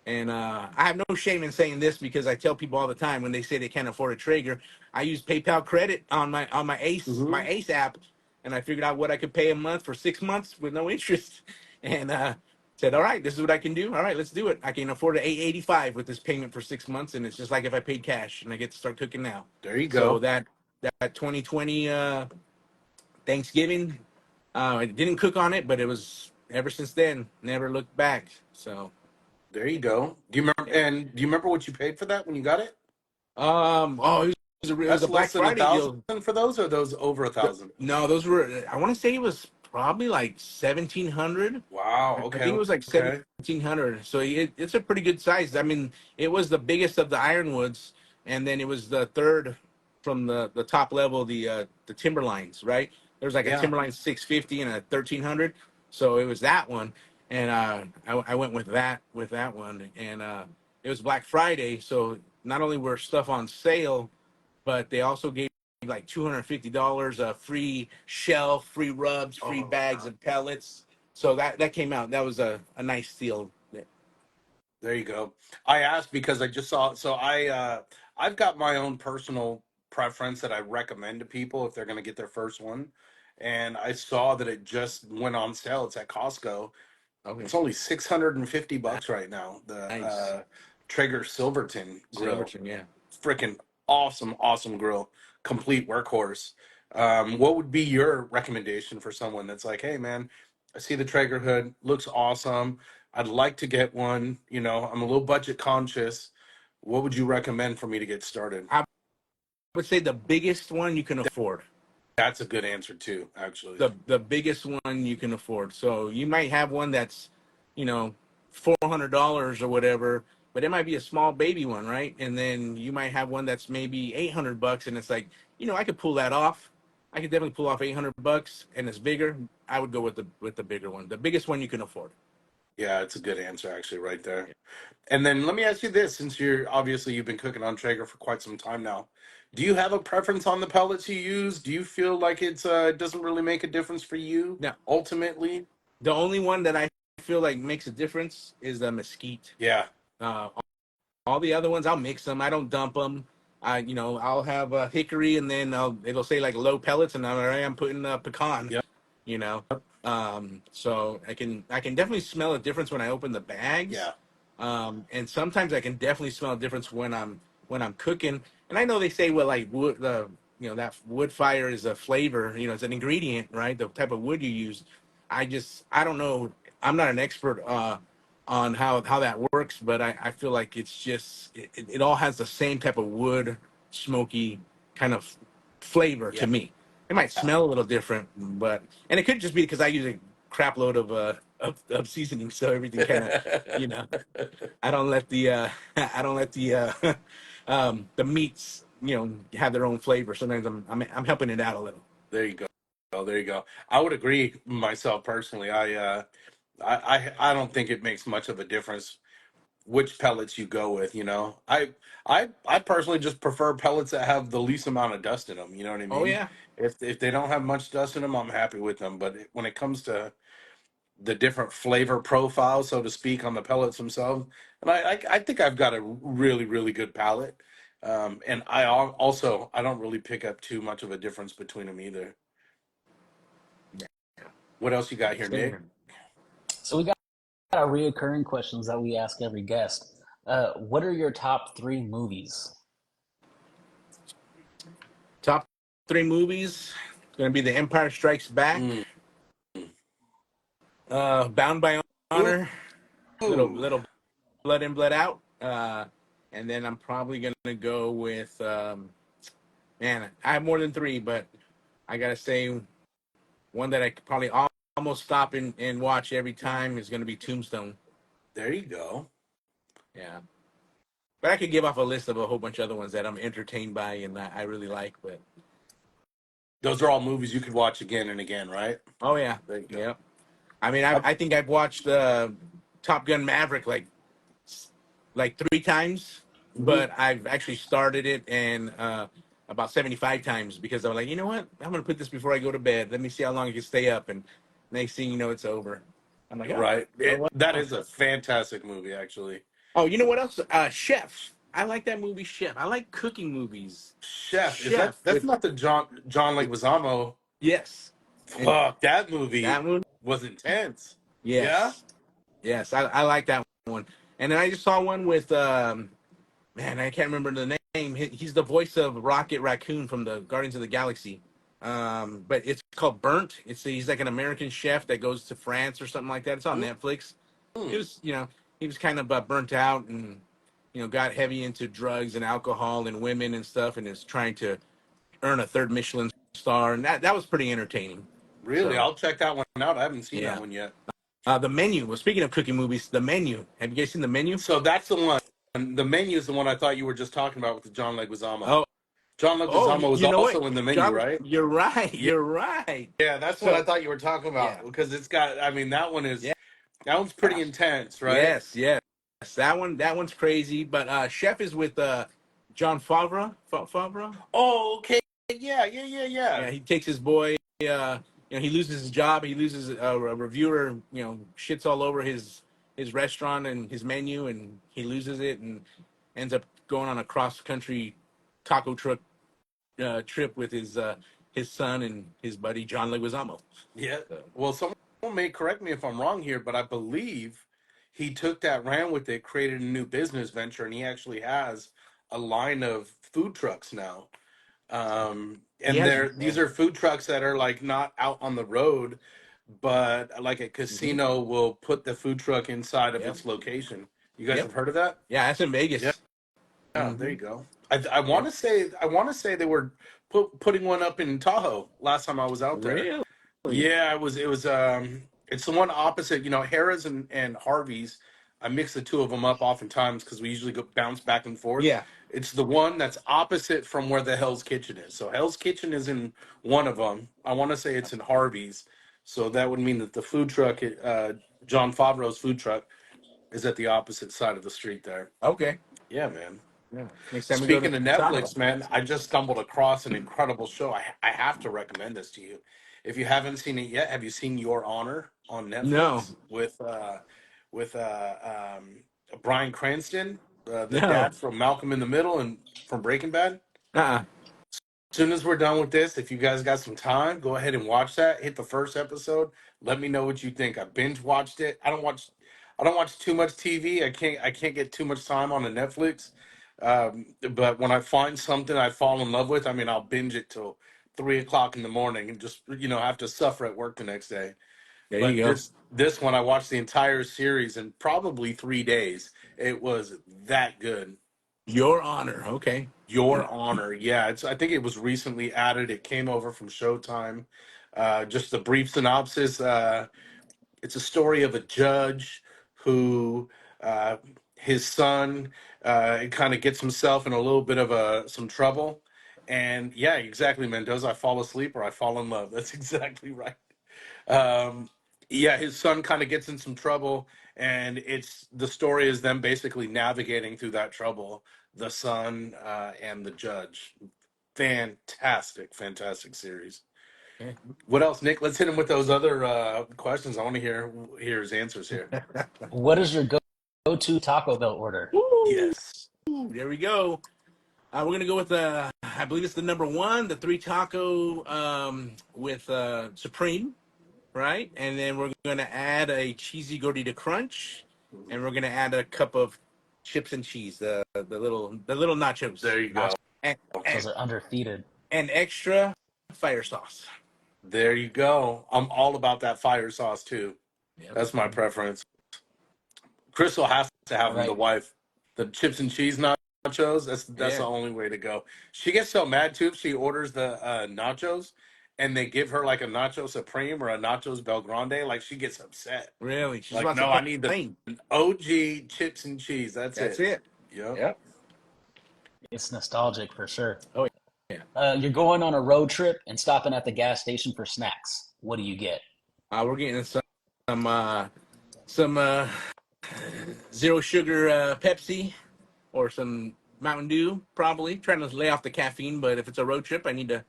And I have no shame in saying this because I tell people all the time when they say they can't afford a Traeger, I use PayPal credit on my Hmm. Ace app, and I figured out what I could pay a month for 6 months with no interest, and said, all right, this is what I can do. All right, let's do it. I can afford an 885 with this payment for 6 months, and it's just like if I paid cash, and I get to start cooking now. There you So go. that 2020 Thanksgiving, I didn't cook on it, but it was ever since then, never looked back. So There you go. Do you remember? yeah. And do you remember what you paid for that when you got it? Oh, it was a That's Black less than a Friday thousand deal. for those, or those over a thousand? No, those were. I want to say it was probably like 1,700. Wow. I think it Okay. was like Okay. 1,700. So it's a pretty good size. I mean, it was the biggest of the ironwoods, and then it was the third from the top level, the Timberlines, right? There's like a Yeah. Timberline 650 and a 1,300. So it was that one, and I went with that one, and it was Black Friday. So not only were stuff on sale, but they also gave like $250 free shelf, free rubs, free Oh, bags of pellets. So that came out. That was a nice deal. there you go. I asked because I just saw. So I've got my own personal preference that I recommend to people if they're going to get their first one, and I saw that it just went on sale. It's at Costco. Okay, It's only $650 right now. The nice. Traeger Silverton grill, Silverton, yeah. freaking awesome, awesome grill, complete workhorse. What would be your recommendation for someone that's like, hey man, I see the Traeger hood, looks awesome. I'd like to get one. I'm a little budget conscious. What would you recommend for me to get started? I would say the biggest one you can afford. That's a good answer too, actually. The biggest one you can afford. So you might have one that's, you know, $400 or whatever, but it might be a small baby one, right? And then you might have one that's maybe $800, and it's like, I could pull that off. I could definitely pull off $800, and it's bigger. I would go with the bigger one, the biggest one you can afford. Yeah, it's a good answer actually, right there. And then let me ask you this, since you've been cooking on Traeger for quite some time now. Do you have a preference on the pellets you use? Do you feel like it doesn't really make a difference for you Now, ultimately? the only one that I feel like makes a difference is the mesquite. Yeah. Uh, all the other ones, I'll mix them. I don't dump them. I'll have hickory, and then it'll say like low pellets, and I'm putting pecan. Yep. You know, so I can definitely smell a difference when I open the bags, Yeah. and sometimes I can definitely smell a difference when I'm cooking. And I know they say, well, like wood, that wood fire is a flavor. It's an ingredient, right? The type of wood you use. I don't know. I'm not an expert on how that works, but I feel like it all has the same type of wood, smoky kind of flavor Yeah. to me. It might smell a little different, and it could just be because I use a crap load of seasoning, so everything kind of, you know, I don't let the I don't let the meats have their own flavor. Sometimes I'm helping it out a little. There you go. Oh, there you go. I would agree myself personally. I don't think it makes much of a difference which pellets you go with, you know. I personally just prefer pellets that have the least amount of dust in them, you know what I Oh mean? yeah, If they don't have much dust in them, I'm happy with them, but when it comes to the different flavor profiles, so to speak, on the pellets themselves, and I think I've got a really really good palate. And also I don't really pick up too much of a difference between them either. Yeah. What else you got here, Same Nick? here. So we got our reoccurring questions that we ask every guest. What are your top three movies? Top three movies. Going to be The Empire Strikes Back, Mm. Bound by Ooh. Honor, little Blood In Blood Out, and then I'm probably gonna go with man. I have more than three, but I gotta say one that I could probably almost stop and watch every time is gonna be Tombstone. There you go. Yeah, but I could give off a list of a whole bunch of other ones that I'm entertained by and I really like. But Those are all movies you could watch again and again, right? oh yeah, There you go. yeah. I mean, I, I think I've watched Top Gun Maverick like three times, mhm. but I've actually started it and about 75 times because I'm like, you know what? I'm gonna put this before I go to bed. Let me see how long I can stay up, and next thing you know, it's over. I'm like, oh, Right. oh That wow. is a fantastic movie, actually. Oh, you know what else? Chef. I like that movie, Chef. I like cooking movies. Chef, is Chef that's with not the John with Leguizamo? yes, and Fuck, that that movie one, was intense. Yeah? yes, yes, I like that one. And then I just saw one with man, I can't remember the name. He's the voice of Rocket Raccoon from the Guardians of the Galaxy. But it's called Burnt. He's like an American chef that goes to France or something like that. It's on Netflix. It Mm, was he was kind of burnt out and got heavy into drugs and alcohol and women and stuff, and is trying to earn a third Michelin star, and that was pretty entertaining. really? So I'll check that one out. I haven't seen that yeah, one yet. The Menu. Well, speaking of cooking movies, The Menu. Have you guys seen The Menu? So that's the one. The Menu is the one I thought you were just talking about with the John Leguizamo. Oh, John oh, Leguizamo was you know what, also in the Menu, John? right? You're right. Yeah, You're right. yeah, that's what I So thought you were talking yeah, about because it's got. I mean, yeah, that one's pretty intense, right? yes, yes. That one's crazy. But Chef is with John Favreau. Favreau. Oh, okay. Yeah, yeah, yeah, yeah. Yeah, he takes his boy. He loses his job. He loses a reviewer. Shits all over his restaurant and his menu, and he loses it and ends up going on a cross country taco truck trip with his son and his buddy John Leguizamo. Yeah. So, Well, someone may correct me if I'm wrong here, but I believe he took that, ran with it, created a new business venture, and he actually has a line of food trucks now. he And has. these are food trucks that are like not out on the road, but like a Mm-hmm. casino will put the food truck inside of Yep. its location. You guys Yep. have heard of that? Yeah, that's in Yeah. Vegas. Yeah, there Mm-hmm. you go. I want Yep. to say they were putting one up in Tahoe last time I was out there. Really? Yeah, it was it's the one opposite, Harrah's and Harvey's. I mix the two of them up oftentimes because we usually go bounce back and forth. Yeah. It's the one that's opposite from where the Hell's Kitchen is. So Hell's Kitchen is in one of them. I want to say it's in Harvey's. So that would mean that the food truck, John Favreau's food truck, is at the opposite side of the street there. Okay. Yeah, man. Yeah. Next time we go to Speaking of Tahoe. Netflix, man, I just stumbled across an incredible show. I have to recommend this to you. If you haven't seen it yet, have you seen Your Honor on No. Netflix with Bryan Cranston, the No. dad from Malcolm in the Middle and from Breaking Bad? Uh-uh. As soon as we're done with this, if you guys got some time, go ahead and watch that. Hit the first episode. Let me know what you think. I binge watched it. I don't watch too much TV. I can't get too much time on the Netflix. But when I find something I fall in love with, I mean, I'll binge it till 3 o'clock in the morning and just have to suffer at work the next day. There you But go. this one I watched the entire series in probably 3 days. It was that good. Your Honor. Okay. Your Honor. Yeah, I think it was recently added. It came over from Showtime. Just a brief synopsis. It's a story of a judge who uh, his son kind of gets himself in a little bit of some trouble. And yeah, exactly, Mendoza. I fall asleep or I fall in love. That's exactly right. Um, yeah, his son kind of gets in some trouble, and it's the story is them basically navigating through that trouble. The son and the judge. Fantastic, fantastic series. Okay. What else, Nick? Let's hit him with those other questions. I want to hear his answers here. What is your go-to Taco Bell order? Woo! Yes. There we go. We're gonna go with I believe it's the number one, the three taco with supreme, right? And then we're gonna add a cheesy gordita crunch, and we're gonna add a cup of chips and cheese, the little nachos, There you go. Nachos, and and, are undefeated. and extra fire sauce. There you go. I'm all about that fire sauce too. Yep. That's my preference. Crystal has to have All them. The right. wife, the chips and cheese nachos. That's Yeah. the only way to go. She gets so mad too if she orders the nachos, and they give her like a nacho supreme or a nachos Bel Grande. Like she gets upset. Really, she's Like about to no, I need the complain. OG chips and cheese. That's That's it. it. Yep. Yep. It's nostalgic for sure. Oh yeah. You're going on a road trip and stopping at the gas station for snacks. What do you get? We're getting some some zero sugar Pepsi or some Mountain Dew, probably. Trying to lay off the caffeine, but if it's a road trip, I need a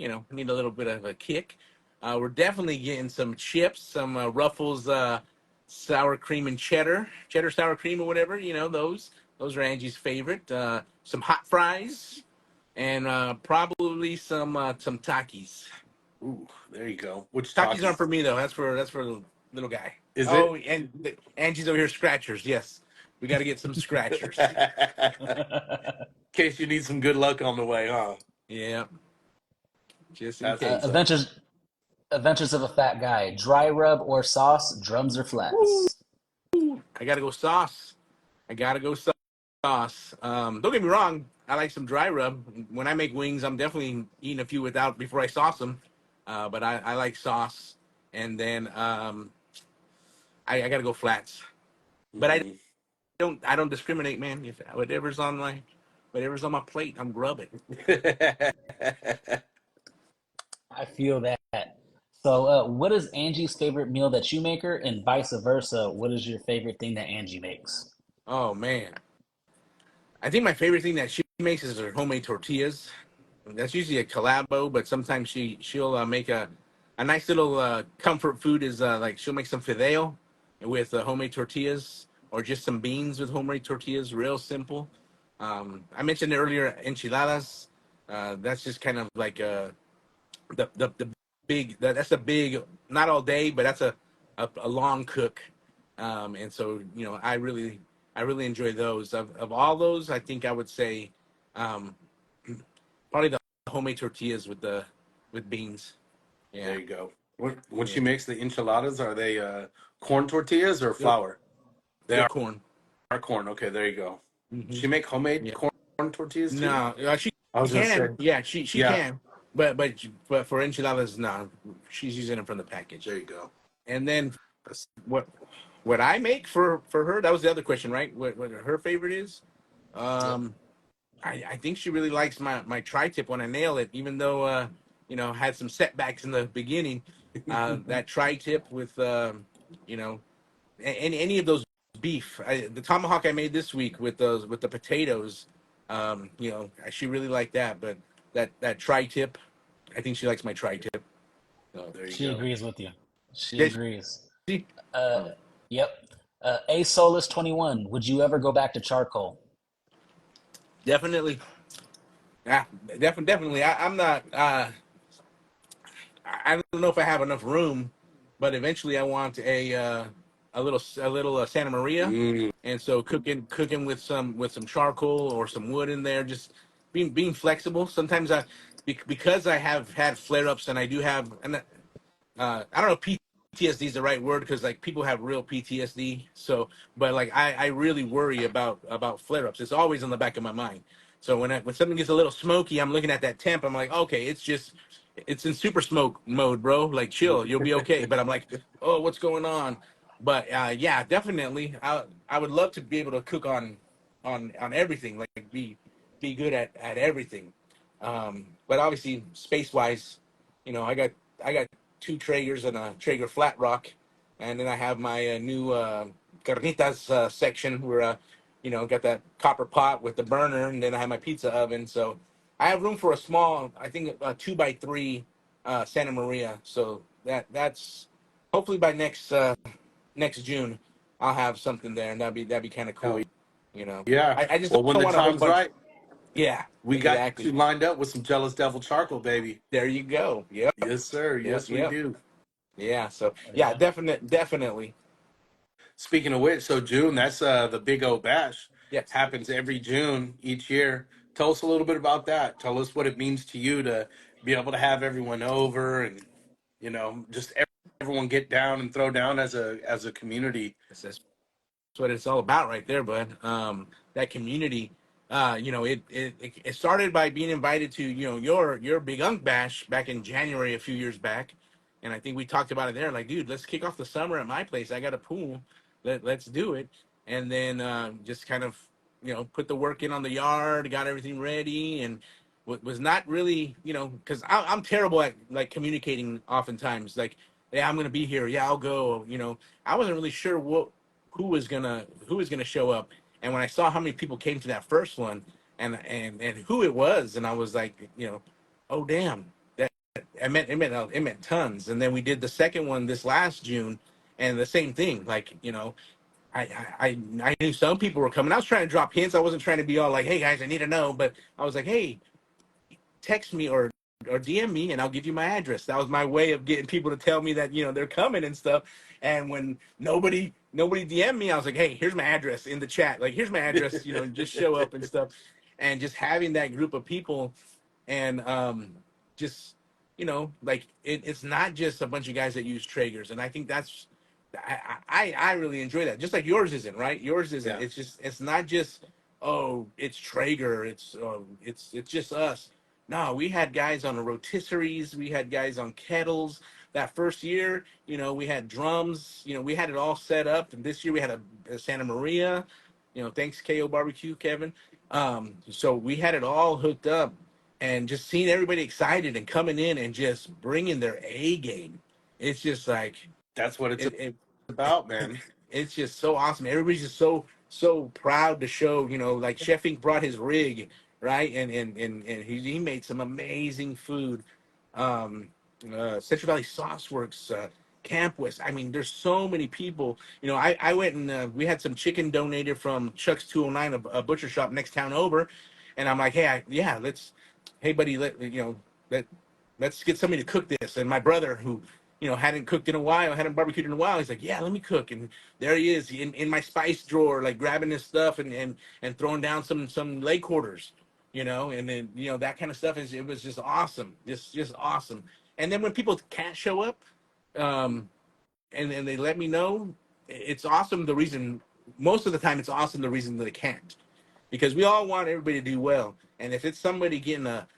little bit of a kick. We're definitely getting some chips, some Ruffles sour cream and cheddar sour cream or whatever. Those are Angie's favorite. Some hot fries and probably some Takis. Ooh, there you go. Which Takis aren't Takis for me though. That's for the little guy. is Oh, it? and Angie's over here scratchers. Yes, we got to get some scratchers. In case you need some good luck on the way, huh? Yeah, just in That's Uh, what's case. up. Adventures Adventures of a Fat Guy. Dry rub or sauce, drums or Woo! flats. I gotta go sauce. I gotta go sauce. Don't get me wrong. I like some dry rub. When I make wings, I'm definitely eating a few without before I sauce them. But I like sauce, and then I gotta go flats. But Mhm. I don't discriminate, man. If whatever's on my plate, I'm grubbing. I feel that. So, what is Angie's favorite meal that you make her, and vice versa? What is your favorite thing that Angie makes? Oh man, I think my favorite thing that she makes is her homemade tortillas. That's usually a collabo, but sometimes she'll make a nice little comfort food. Is like she'll make some fideo with homemade tortillas, or just some beans with homemade tortillas. Real simple. I mentioned earlier enchiladas. That's just kind of like the big that's a big, not all day, but that's a long cook. And so I really enjoy those. Of all those, I think I would say um, probably the homemade tortillas with beans. There Yeah, you go. When yeah, she makes the enchiladas, are they corn tortillas or they're, flour? They they're corn. are corn. Okay, there you go. Hmm. She make homemade Yeah. corn tortillas too? No, she I was gonna can. say. Yeah, she Yeah, can. But for enchiladas, no, she's using it from the package. there you go. And then That's, what what I make for her? That was the other question, right? What her favorite is? Yep. Um, I think she really likes my tri-tip when I nail it, even though had some setbacks in the beginning. That tri-tip with you know any of those beef, the tomahawk I made this week with the potatoes. She really liked that, but that tri-tip, I think she likes my tri-tip. So, there you She go. agrees with you. She yeah, agrees. she, Uh, oh, yep. A Solus 21. Would you ever go back to charcoal? definitely, yeah, definitely. I'm not. I don't know if I have enough room, but eventually I want a little Santa Maria, Mm. and so cooking with some charcoal or some wood in there, just being flexible. Sometimes because I have had flare ups, and I do have, and I don't know if PTSD is the right word, because like people have real PTSD. So, but like I really worry about flare ups. It's always in the back of my mind. So when something gets a little smoky, I'm looking at that temp. I'm like, okay, it's in super smoke mode, bro. Like chill, you'll be okay. But I'm like, oh, what's going on? But yeah, definitely. I would love to be able to cook on everything. Like be good at everything. But obviously, space wise, I got two Traegers and a Traeger flat rock, and then I have my new carnitas section where got that copper pot with the burner, and then I have my pizza oven. So I have room for a small, I think, a 2x3 Santa Maria. So that's hopefully by next June I'll have something there, and that'd be kind of Hell cool. yeah. I just Well, when don't the want a whole time's bunch. right. Yeah, We got exactly. you lined up with some Jealous Devil charcoal, baby. There you go. Yep, Yes, sir. yep, Yes, we yep. do. Yeah. So yeah, Yeah. definitely. Speaking of which, so June, that's the Big O Bash. Yes. Happens every June each year. Tell us a little bit about that. Tell us what it means to you to be able to have everyone over and just everyone get down and throw down as a community. That's what it's all about right there, bud. That community. It started by being invited to your Big Unk Bash back in January a few years back, and I think we talked about it there. Like, dude, let's kick off the summer at my place. I got a pool. Let's do it, and then just kind of put the work in on the yard, got everything ready, and was not really because I'm terrible at like communicating oftentimes. Like, yeah, I'm gonna be here. Yeah, I'll go. I wasn't really sure who was gonna show up. And when I saw how many people came to that first one, and who it was, and I was like, oh damn, that it meant tons. And then we did the second one this last June, and the same thing. Like, I knew some people were coming. I was trying to drop hints. I wasn't trying to be all like, hey guys, I need to know, but I was like, hey, text me or DM me and I'll give you my address. That was my way of getting people to tell me that they're coming and stuff. And when nobody DM me, I was like, hey, here's my address in the chat. Like, here's my address. Just show up and stuff. And just having that group of people, and just like it's not just a bunch of guys that use Traegers, and I think that's I really enjoy that. Just like yours isn't, right? Yours isn't. Yeah, It's not just, oh, it's Traeger. It's just us. No, we had guys on the rotisseries. We had guys on kettles. That first year, we had drums. We had it all set up. And this year we had a Santa Maria. Thanks KO Barbecue, Kevin. So we had it all hooked up, and just seeing everybody excited and coming in and just bringing their A game. It's just like that's what it's it, about, man. it's just so awesome. Everybody's just so proud to show. Like Chef Inc. brought his rig, right, and he made some amazing food. Um, Central Valley Sauce Works, Camp West. I mean, there's so many people. I went and we had some chicken donated from Chuck's 209, a butcher shop next town over, and I'm like, hey, yeah, hey buddy, let let's get somebody to cook this. And my brother, who hadn't cooked in a while, hadn't barbecued in a while, he's like, yeah, let me cook. And there he is in my spice drawer, like grabbing his stuff and throwing down some leg quarters, and then that kind of stuff. It was just awesome, just awesome. And then when people can't show up, um, and they let me know, it's awesome. The reason, most of the time, it's awesome the reason that they can't, because we all want everybody to do well. And if it's somebody getting a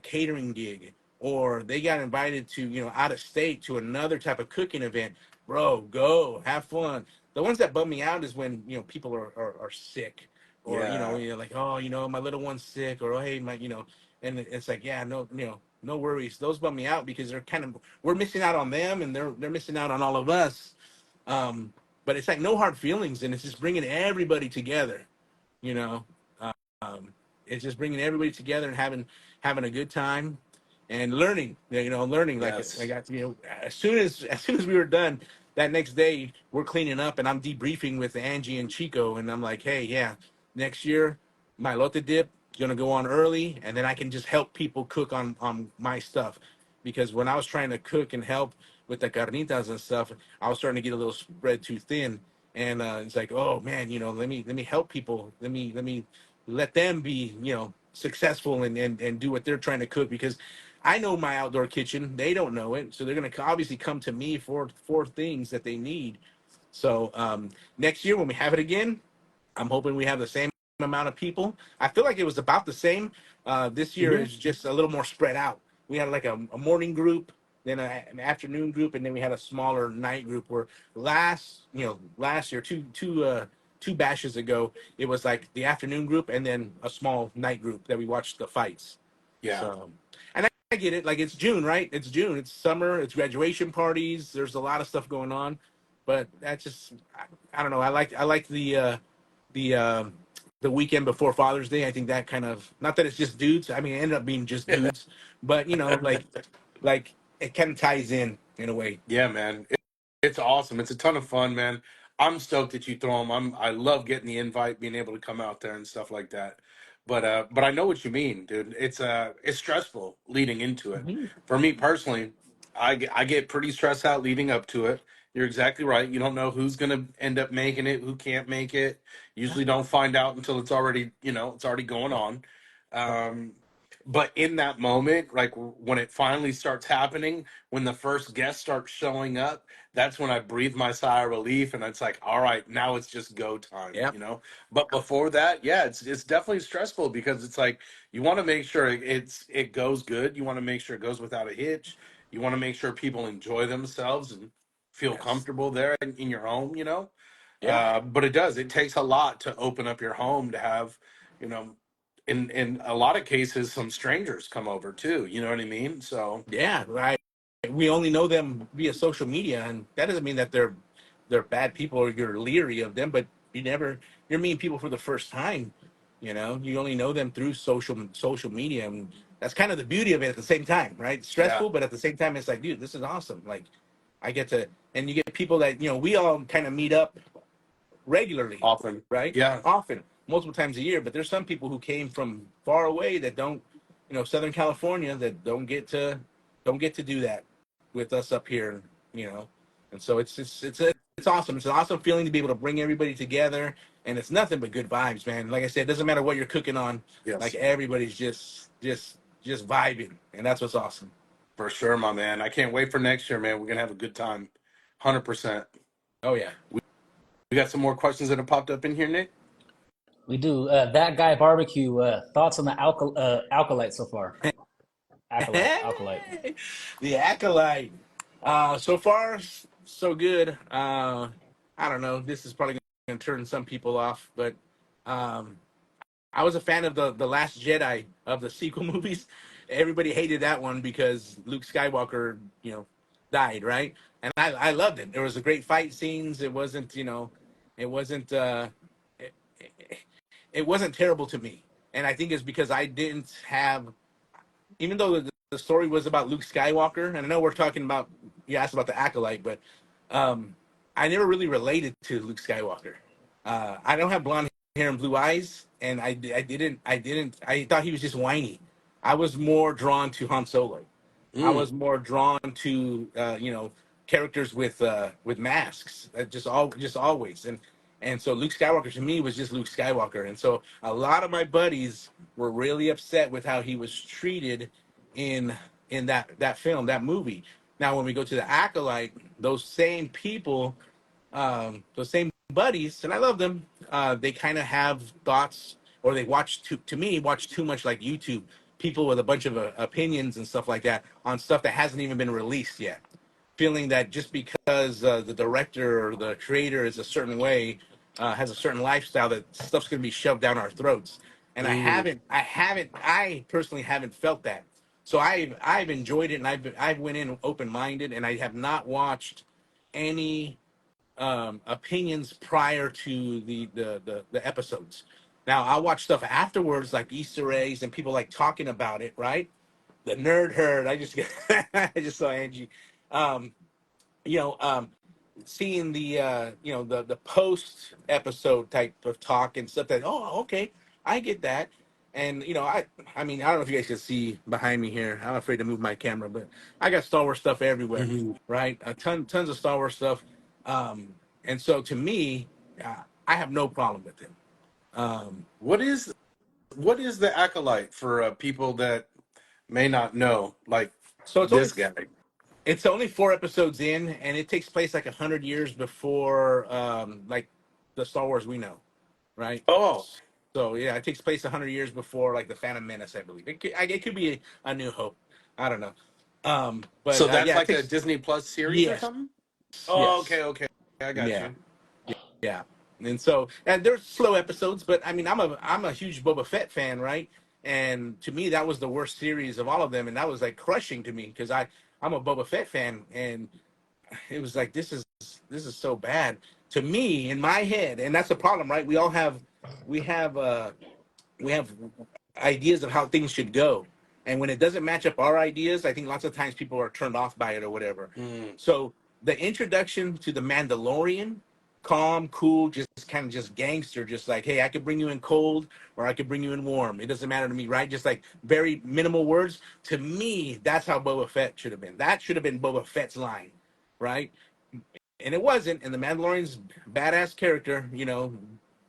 catering gig, or they got invited to out of state to another type of cooking event, bro, go have fun. The ones that bum me out is when people are sick, or Yeah, like, oh, my little one's sick, or oh, hey, my and it's like, yeah, no, no worries. Those bum me out because they're kind of, we're missing out on them, and they're missing out on all of us. But it's like no hard feelings, and it's just bringing everybody together. You know, um, it's just bringing everybody together and having a good time and learning. Learning. Like I yes, got as soon as we were done that next day, we're cleaning up and I'm debriefing with Angie and Chico, and I'm like, hey, yeah, next year my lote dip is gonna go on early, and then I can just help people cook on my stuff, because when I was trying to cook and help with the carnitas and stuff, I was starting to get a little spread too thin. And it's like, oh man, let me help people. Let them be successful and do what they're trying to cook, because I know my outdoor kitchen. They don't know it, so they're gonna obviously come to me for things that they need. So next year when we have it again, I'm hoping we have the same amount of people. I feel like it was about the same. This year hmm is just a little more spread out. We had like a morning group, then an afternoon group, and then we had a smaller night group. Where last year, two bashes ago, it was like the afternoon group and then a small night group that we watched the fights. yeah. So, and I get it. Like, it's June, right? It's June. It's summer. It's graduation parties. There's a lot of stuff going on, but that's just I don't know. I like the the weekend before Father's Day. I think that kind of, not that it's just dudes. I mean, it ended up being just dudes, but like it kind of ties in a way. Yeah, man. It's awesome. It's a ton of fun, man. I'm stoked that you throw them. I love getting the invite, being able to come out there and stuff like that. But I know what you mean, dude. It's stressful leading into it. Mhm. For me personally, I get pretty stressed out leading up to it. You're exactly right. You don't know who's gonna end up making it, who can't make it. Yeah, Usually don't find out until it's already, it's already going yeah, on. yeah. Um, but in that moment, like when it finally starts happening, when the first guests start showing up, that's when I breathe my sigh of relief, and it's like, all right, now it's just go time, Yep. you know. But before that, yeah, it's definitely stressful because it's like you want to make sure it goes good. You want to make sure it goes without a hitch. You want to make sure people enjoy themselves and feel Yes. comfortable there in your home, you know. Yeah. But it does. It takes a lot to open up your home to have, you know, in a lot of cases, some strangers come over too. You know what I mean? So Yeah. Right. We only know them via social media, and that doesn't mean that they're bad people or you're leery of them, but you're meeting people for the first time. You only know them through social media, and that's kind of the beauty of it at the same time, right? It's yeah, stressful, but at the same time, it's like, dude, this is awesome. Like, I get to, and you get people that we all kind of meet up regularly, often. right? Yeah. Often, multiple times a year. But there's some people who came from far away that don't, Southern California, that don't get to do that with us up here, you know. And so it's awesome. It's an awesome feeling to be able to bring everybody together, and it's nothing but good vibes, man. Like I said, it doesn't matter what you're cooking on. Like Yes. everybody's just vibing, and that's what's awesome. For sure, my man. I can't wait for next year, man. We're gonna have a good time. 100%. Oh yeah. We got some more questions that have popped up in here, Nick. We do. That guy barbecue. Thoughts on the alkalite so far? Alkalite. The acolyte. So far, so good. I don't know. This is probably going to turn some people off, but um, I was a fan of the Last Jedi of the sequel movies. Everybody hated that one because Luke Skywalker, died, right? And I loved it. There was a great fight scenes. It wasn't it, it wasn't terrible to me. And I think it's because I didn't have, even though the story was about Luke Skywalker, and I know we're talking about, you asked about the acolyte, but um, I never really related to Luke Skywalker. I don't have blonde hair and blue eyes, and I thought he was just whiny. I was more drawn to Han Solo. I Mm. was more drawn to characters with masks, just always, and so Luke Skywalker to me was just Luke Skywalker, and so a lot of my buddies were really upset with how he was treated in that film, that movie. Now when we go to the acolyte, those same people, those same buddies, and I love them. They kind of have thoughts, or they watch too much like YouTube. People with a bunch of opinions and stuff like that on stuff that hasn't even been released yet. Feeling that just because the director or the creator is a certain way, has a certain lifestyle, that stuff's going to be shoved down our throats. And Mm. I personally haven't felt that. So I've enjoyed it, and I've went in open minded, and I have not watched any opinions prior to the episodes. Now I watch stuff afterwards, like Easter eggs and people like talking about it. Right, the nerd herd. I just I just saw Angie. Um, you know, um, Seeing the post episode type of talk and stuff. That, oh, okay, I get that. And I mean, I don't know if you guys can see behind me here. I'm afraid to move my camera, but I got Star Wars stuff everywhere, Hmm. right? Tons of Star Wars stuff. um and so to me, I have no problem with it. um What is the acolyte for people that may not know? Like so this guy. it's only 4 episodes in, and it takes place like 100 years before, like, the Star Wars we know, right? Oh, So yeah, it takes place 100 years before, like, the Phantom Menace, I believe. It could be a New Hope. I don't know. But so that's yeah, it like a takes. Disney Plus series or Yes, something? Oh, yes, okay, okay. I got yeah, you. yeah. And there's slow episodes, but I mean, I'm a huge Boba Fett fan, right? And to me, that was the worst series of all of them, and that was like crushing to me because I'm a Boba Fett fan, and it was like, this is so bad to me in my head. And that's the problem, right? We have ideas of how things should go, and when it doesn't match up our ideas, I think lots of times people are turned off by it or whatever. Mm. So the introduction to the Mandalorian calm, cool, just kind of just gangster, just like, hey, I could bring you in cold or I could bring you in warm. It doesn't matter to me, right? Just like very minimal words. To me, that's how Boba Fett should have been. That should have been Boba Fett's line, right? And it wasn't. And the Mandalorian's badass character,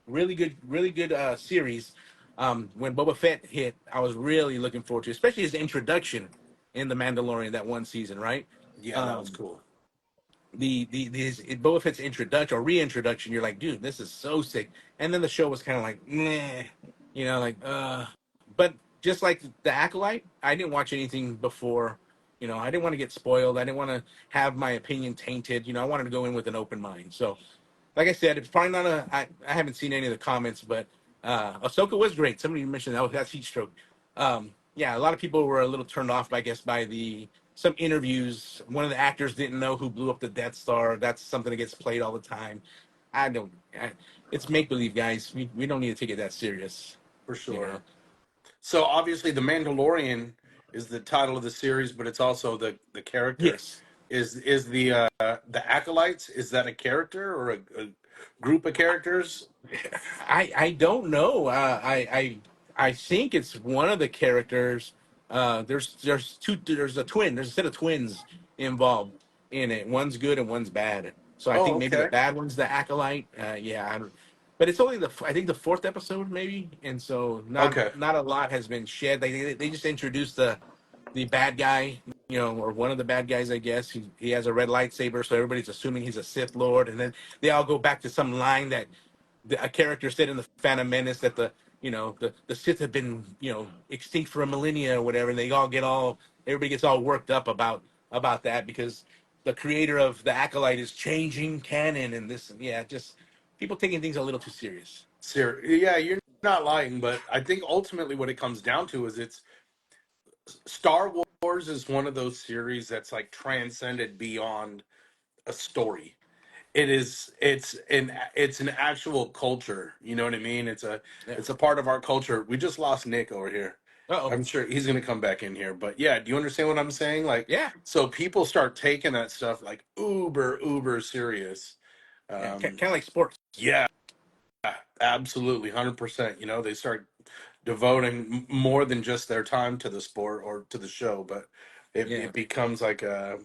really good series. When Boba Fett hit, I was really looking forward to, especially his introduction in the Mandalorian that one season, right? Yeah, that was Um, cool. Boba Fett's introduction or reintroduction, you're like, dude, this is so sick. And then the show was kind of like, nah, like But just like the Acolyte, I didn't watch anything before. I didn't want to get spoiled. I didn't want to have my opinion tainted. I wanted to go in with an open mind. So like I said, it's probably not I haven't seen any of the comments, but Ahsoka was great. Somebody mentioned that's heat stroke. Yeah, a lot of people were a little turned off, I guess, by the some interviews. One of the actors didn't know who blew up the Death Star. That's something that gets played all the time. I don't. It's make believe, guys. We don't need to take it that serious. For You know. sure. So obviously, The Mandalorian is the title of the series, but it's also the character. Yes. Is the acolytes? Is that a character or a group of characters? I don't know. I think it's one of the characters. There's a twin. There's a set of twins involved in it. One's good and one's bad. So I Oh, think maybe the okay, bad one's the acolyte. Yeah, but it's only I think the fourth episode maybe, and so okay. not a lot has been shed. They just introduced the bad guy, or one of the bad guys, I guess. He has a red lightsaber, so everybody's assuming he's a Sith Lord, and then they all go back to some line that a character said in the Phantom Menace that the Sith have been extinct for a millennia or whatever, and everybody gets all worked up about that because the creator of the Acolyte is changing canon and this, yeah, just people taking things a little too serious. Yeah, you're not lying, but I think ultimately what it comes down to is it's Star Wars is one of those series that's like transcended beyond a story. It's an actual culture. You know what I mean? Yeah. It's a part of our culture. We just lost Nick over here. Uh-oh. I'm sure he's gonna come back in here. But yeah, do you understand what I'm saying? Like, Yeah. so people start taking that stuff like uber serious. Yeah. Kind Um, of like sports. yeah, absolutely, 100%. They start devoting more than just their time to the sport or to the show, but Yeah. it becomes like a.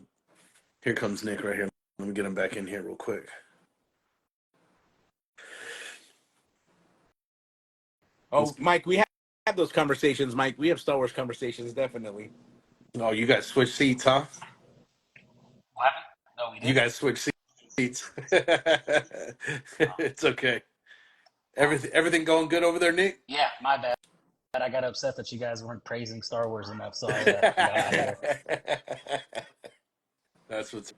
Here comes Nick right here. Let me get him back in here real quick. Oh, Mike, we have those conversations, Mike. We have Star Wars conversations, definitely. Oh, you guys switch seats, huh? What happened? No, we You didn't. guys switch seats. Oh, It's okay. oh. Everything going good over there, Nick? Yeah, my bad. I got upset that you guys weren't praising Star Wars enough, so I got out of there. That's what's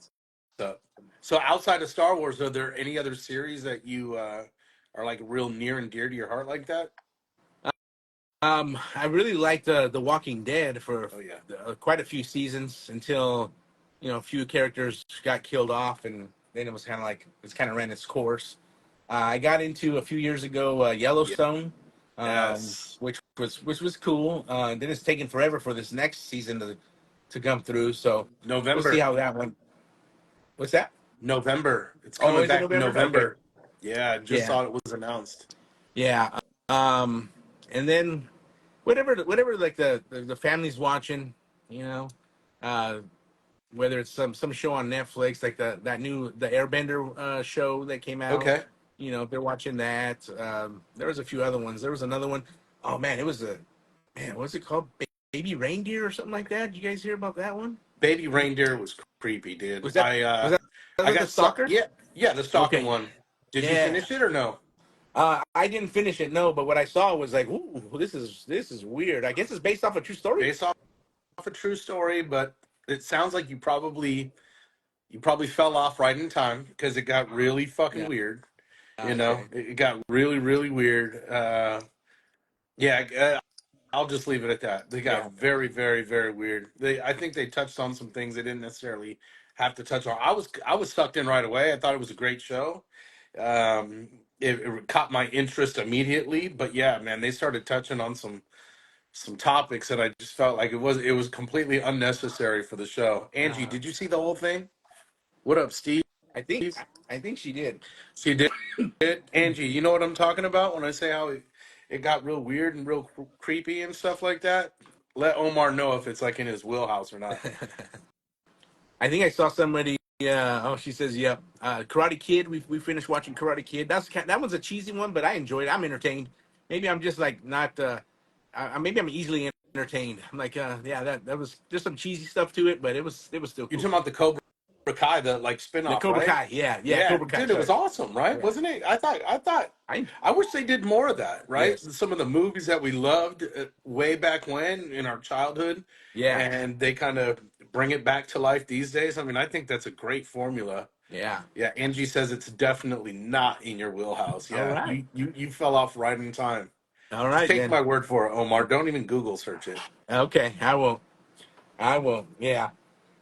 up. So outside of Star Wars, are there any other series that you are like real near and dear to your heart like that? I really liked the Walking Dead for Oh yeah. quite a few seasons until a few characters got killed off, and then it was kind of like it's kind of ran its course. I got into a few years ago Yellowstone, Yes. which was cool. Then it's taken forever for this next season to come through, so we'll see November. how that one. What's that? November. It's Oh, coming is it back November? Okay. November. Yeah, I just Yeah. saw it was announced. Yeah. And then whatever like the family's watching, you know, uh, whether it's some show on Netflix like the Airbender show that came out, Okay. if they're watching that. There was a few other ones. There was another one. Oh man, it was what's it called? Baby Reindeer or something like that. Did you guys hear about that one? Baby Reindeer was creepy, dude. Was that was that, was I that the got stuck. stalker? Yeah, yeah, the stalking Okay. one. Did you Yeah. finish it or no? I didn't finish it, no, but what I saw was like, ooh, this is weird. I guess it's based off a true story. Based off a true story, but it sounds like you probably fell off right in time because it got really fucking Yeah. weird. Okay. It got really weird. Yeah, I'll just leave it at that. They Yeah. got very very weird. I think they touched on some things they didn't necessarily have to touch on. I was sucked in right away. I thought it was a great show. Um, it caught my interest immediately. But yeah, man, they started touching on some topics that I just felt like it was completely unnecessary for the show. Angie, Uh, did you see the whole thing? What up, Steve? I think I think she did. She did. Angie, you know what I'm talking about when I say how it got real weird and real creepy and stuff like that? Let Omar know if it's like in his wheelhouse or not. I think I saw somebody. Oh, she says, "Yep." Karate Kid. We finished watching Karate Kid. That one's a cheesy one, but I enjoyed it. I'm entertained. Maybe I'm just like not. Maybe I'm easily entertained. I'm like, yeah, that was just some cheesy stuff to it, but it was still You're cool. talking about the Cobra Kai, the like The spinoff, Cobra right? Kai. Yeah, yeah, Yeah, Cobra Kai. dude, it was Sorry. awesome, right? Yeah. Wasn't it? I thought, I I wish they did more of that, right? yes. Some of the movies that we loved way back when in our childhood, Yeah. and they kind of bring it back to life these days. I mean, I think that's a great formula. Yeah. Yeah, Angie says it's definitely not in your wheelhouse. All Yeah, right. you fell off right in time. All Just right take then. my word for it, Omar. Don't even Google search it. Okay. I will. I will. Yeah.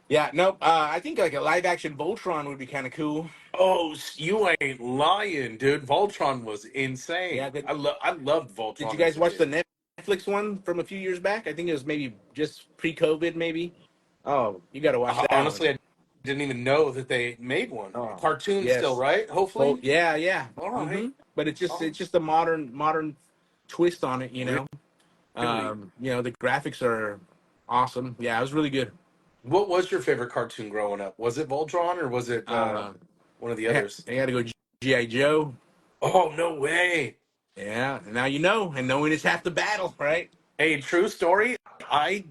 Yeah. Nope. I think like a live action Voltron would be kind of cool. Oh, you ain't lying, dude. Voltron was Yeah. insane. I loved Did you Voltron as guys a watch kid. the Netflix one from a few years back? I think it was maybe just pre-COVID, maybe. Oh, you got to watch that one. Honestly, I didn't even know that they made one. Oh, Cartoon still, yes. right? Oh, Hopefully. yeah, yeah. All right. Mm-hmm. But Oh, it's just a modern twist on it, you know. really? The graphics are awesome. Yeah, it was really good. What was your favorite cartoon growing up? Was it Voltron or was it Uh, one of the I others? got to go GI Joe. Oh, no way. Yeah, and now you know, and knowing is half the battle, right? Hey, true story. I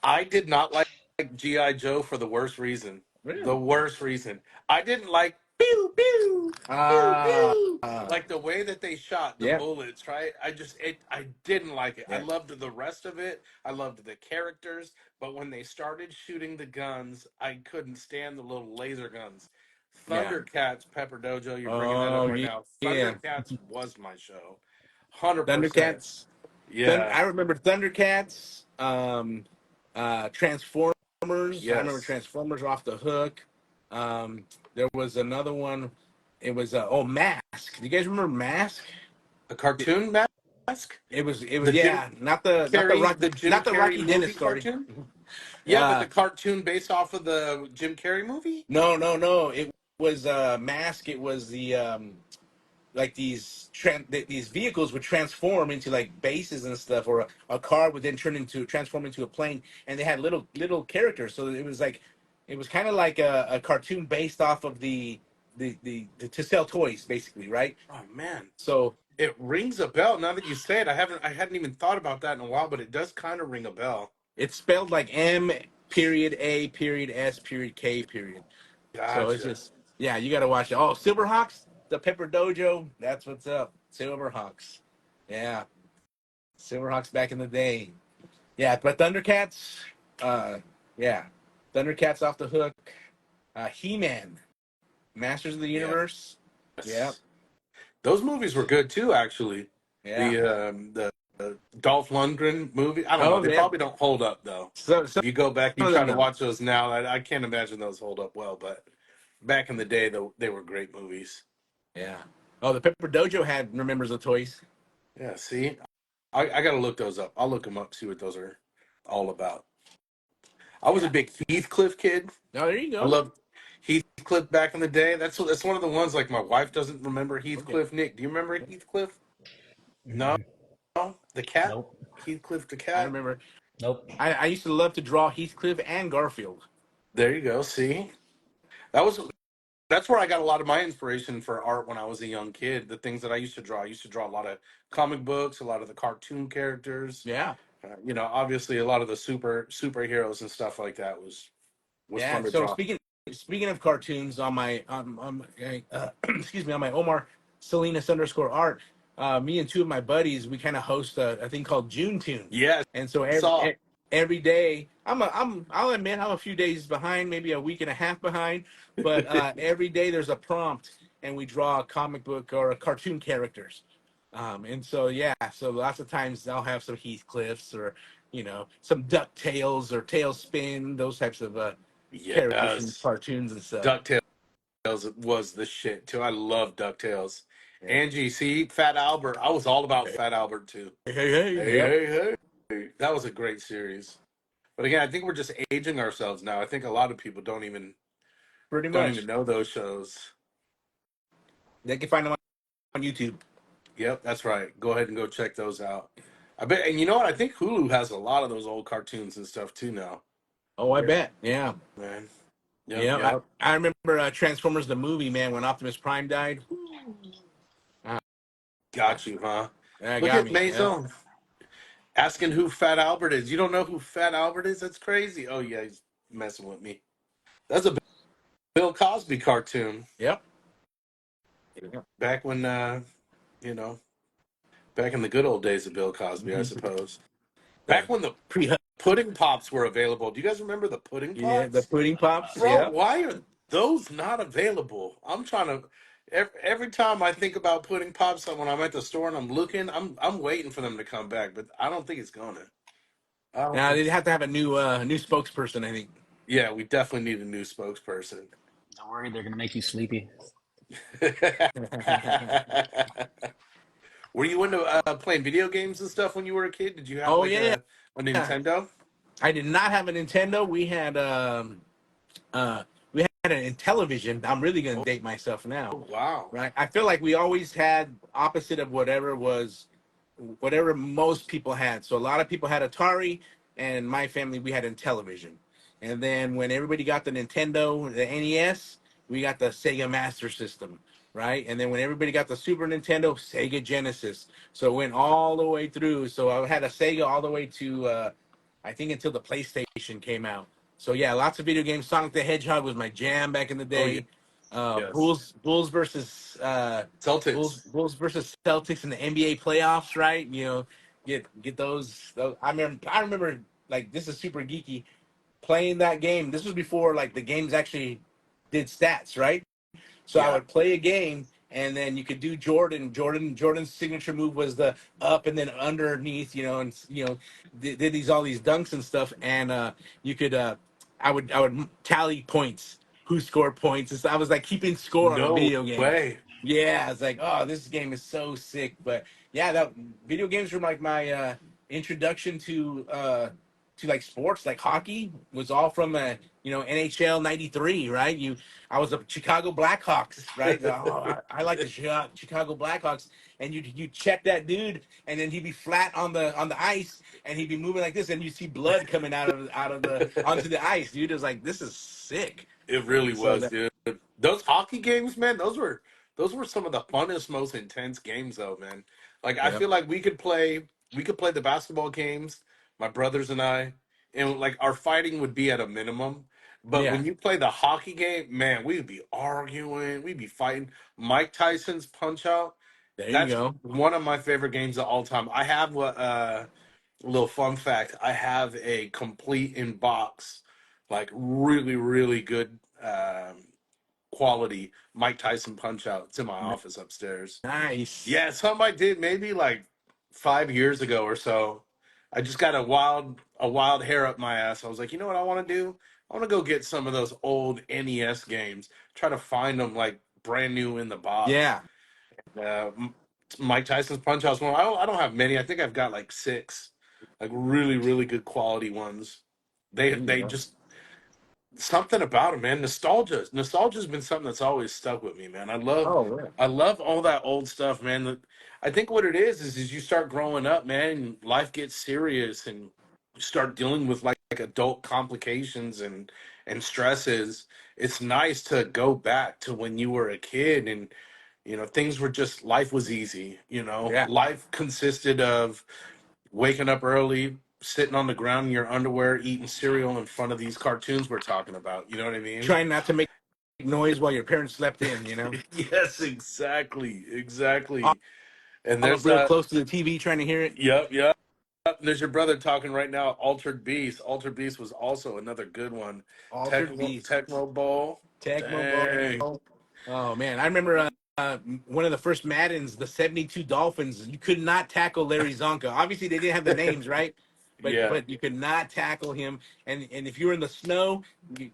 I did not like GI Joe for the worst reason. The Really? worst reason. I didn't like pew pew pew Uh, pew uh, like the way that they shot the yeah, bullets. Right? I didn't like it. I yeah, loved the rest of it. I loved the characters, but when they started shooting the guns, I couldn't stand the little laser guns. yeah. Thundercats, Pepper Dojo. You're bringing that up Oh, right now. yeah. Thundercats was my show. 100%. Thundercats. Yeah. I remember Thundercats. Transformers. I remember Yes. Transformers off the hook. There was another one. It was Mask. Do you guys remember Mask? A It, cartoon mask? it was The Jim yeah, Jim not the Carrey Rocky movie Dennis story. cartoon? Yeah, but Uh the cartoon based off of the Jim Carrey movie? no. It was Mask. It was the like these vehicles would transform into like bases and stuff, or a car would then transform into a plane, and they had little characters. So it was kind of like a cartoon based off of the to sell toys, basically, right? Oh man. So It rings a bell now that you say it. I hadn't even thought about that in a while, but it does kind of ring a bell. it's spelled like M period A period S period K period. So it's Gotcha. just yeah, you got to watch it. Oh, Silverhawks, the Pepper Dojo, that's what's up. Silverhawks, yeah, Silverhawks back in the day. Yeah, but Thundercats, uh, yeah, Thundercats off the hook. He-Man, Masters of the Universe. Yeah, Yes. Those movies were good too, actually. yeah. The Dolph Lundgren movie. I don't know. Oh They yeah. probably don't hold up though. Some If you go back, you of try them to know. watch those now. I can't imagine those hold up well. But back in the day, though, they were great movies. Yeah. Oh, the Pepper Dojo had remembers the toys. Yeah. See, I got to look those up. I'll look them up, see what those are all about. I was a Yeah. big Heathcliff kid. Oh, there you I go. loved Heathcliff back in the day. That's one of the ones like my wife doesn't remember Okay. Heathcliff. Nick, do you remember Heathcliff? No, Mm-mm. the cat. Nope. Heathcliff the I cat. remember. Nope. I used to love to draw Heathcliff and Garfield. There you go. See, that was that's where I got a lot of my inspiration for art when I was a young kid. The things that I used to draw. I used to draw a lot of comic books, a lot of the cartoon characters. Yeah. Obviously a lot of the superheroes and stuff like that was Yeah. fun to So draw. speaking of cartoons, excuse me, on my Omar Salinas underscore art, me and two of my buddies, we kind of host a thing called June Tunes, Yes, and so saw. every day, I'll admit I'm a few days behind, maybe a week and a half behind, but every day there's a prompt, and we draw a comic book or a cartoon characters. And so yeah, so lots of times I'll have some Heathcliffs or some Duck or Tailspin, those types of characters from Yes, cartoons and stuff. DuckTales was the shit too. I love DuckTales. Yeah. Angie, see, Fat Albert. I was all about Fat Albert too. Hey, hey, hey. Hey, Yep. hey, hey. That was a great series. But again, I think we're just aging ourselves now. I think a lot of people don't even Pretty much. know those shows. They can find them on YouTube. Yep, that's right. Go ahead and go check those out. I bet, and you know what? I think Hulu has a lot of those old cartoons and stuff too now. Oh, I bet. Yeah. Man. Yep, Yeah. yep. I remember Transformers the movie, man, when Optimus Prime died. Uh, Got you, huh? that Look got at me. Yeah. Maison asking who Fat Albert is. You don't know who Fat Albert is? That's crazy. Oh yeah, he's messing with me. That's a Bill Cosby cartoon. Yep. Yep. Back when you know, back in the good old days of Bill Cosby, I Mhm. suppose. The Back when the pre pudding pops were available. Do you guys remember the pudding Yeah, the pops? pudding pops. Bro, Yep. why are those not available? I'm trying to every time I think about pudding pops when I'm at the store and I'm looking, I'm waiting for them to come back, but I don't think it's gonna. I don't Now think they have to have a new spokesperson, I think. Yeah, we definitely need a new spokesperson. Don't worry, they're gonna make you sleepy. Were you into playing video games and stuff when you were a kid? Did you have Oh like yeah. a Nintendo? I did not have a Nintendo. We had an Intellivision. I'm really gonna Oh, date myself now, wow. right? I feel like we always had opposite of whatever most people had. So a lot of people had Atari, and my family we had Intellivision. And then when everybody got the Nintendo, the NES, we got the Sega Master System, right? And then when everybody got the Super Nintendo, Sega Genesis. So it went all the way through. So I had a Sega all the way to I think until the PlayStation came out. So yeah, lots of video games. Sonic the Hedgehog was my jam back in the Oh yeah, day. yes. Celtics. Bulls versus Celtics in the NBA playoffs, right? You know, get those. I remember like this is super geeky playing that game. This was before like the games actually did stats, right? So I Yeah. would play a game, and then you could do Jordan's signature move was the up and then underneath, and did these all these dunks and stuff, and you could I would tally points, who scored points, and so I was like keeping score on a No video game. way. Yeah, it's like, oh, this game is so sick. But yeah, that video games were like my introduction to like sports, like hockey was all from NHL '93, right? I was a Chicago Blackhawks, right? Oh, I like the Chicago Blackhawks, and you check that dude, and then he'd be flat on the ice, and he'd be moving like this, and you see blood coming out of the onto the ice, dude. It was like, this is sick. It really So was, that, dude. Those hockey games, man, those were some of the funnest, most intense games though, man. Like I yeah, feel like we could play the basketball games, my brothers and I, and like our fighting would be at a minimum. But yeah, when you play the hockey game, man, we'd be arguing, we'd be fighting. Mike Tyson's Punch Out, there you that's go. one of my favorite games of all time. I have a little fun fact. I have a complete in box, like really, really good quality Mike Tyson Punch Out. It's in my office upstairs. Nice. Yeah, it's something I did maybe like 5 years ago or so. I just got a wild hair up my ass. I was like, you know what I want to do? I want to go get some of those old NES games. Try to find them like brand new in the box. Yeah. Uh, M- Mike Tyson's Punch Out's one. I don't have many. I think I've got like six, like really, really good quality ones. They There you they go. just something about it, man. Nostalgia's been something that's always stuck with me, man. I love Oh, yeah. I love all that old stuff, man. I think what it is you start growing up, man, and life gets serious and you start dealing with like adult complications and stresses. It's nice to go back to when you were a kid and things were just life was easy, Yeah. life consisted of waking up early, sitting on the ground in your underwear, eating cereal in front of these cartoons we're talking about. You know what I mean? Trying not to make noise while your parents slept in. Yes, exactly, All, exactly. And all up there's real close to the TV trying to hear it. yep, yep. There's your brother talking right now. Altered Beast. Altered Beast was also another good one. Altered Tecmo Beast. Tecmo Bowl. Tecmo Dang. Bowl. Oh, man. I remember one of the first Maddens, the 72 Dolphins. You could not tackle Larry Zonka. Obviously, they didn't have the names, right? But Yeah. but you could not tackle him. And if you were in the snow,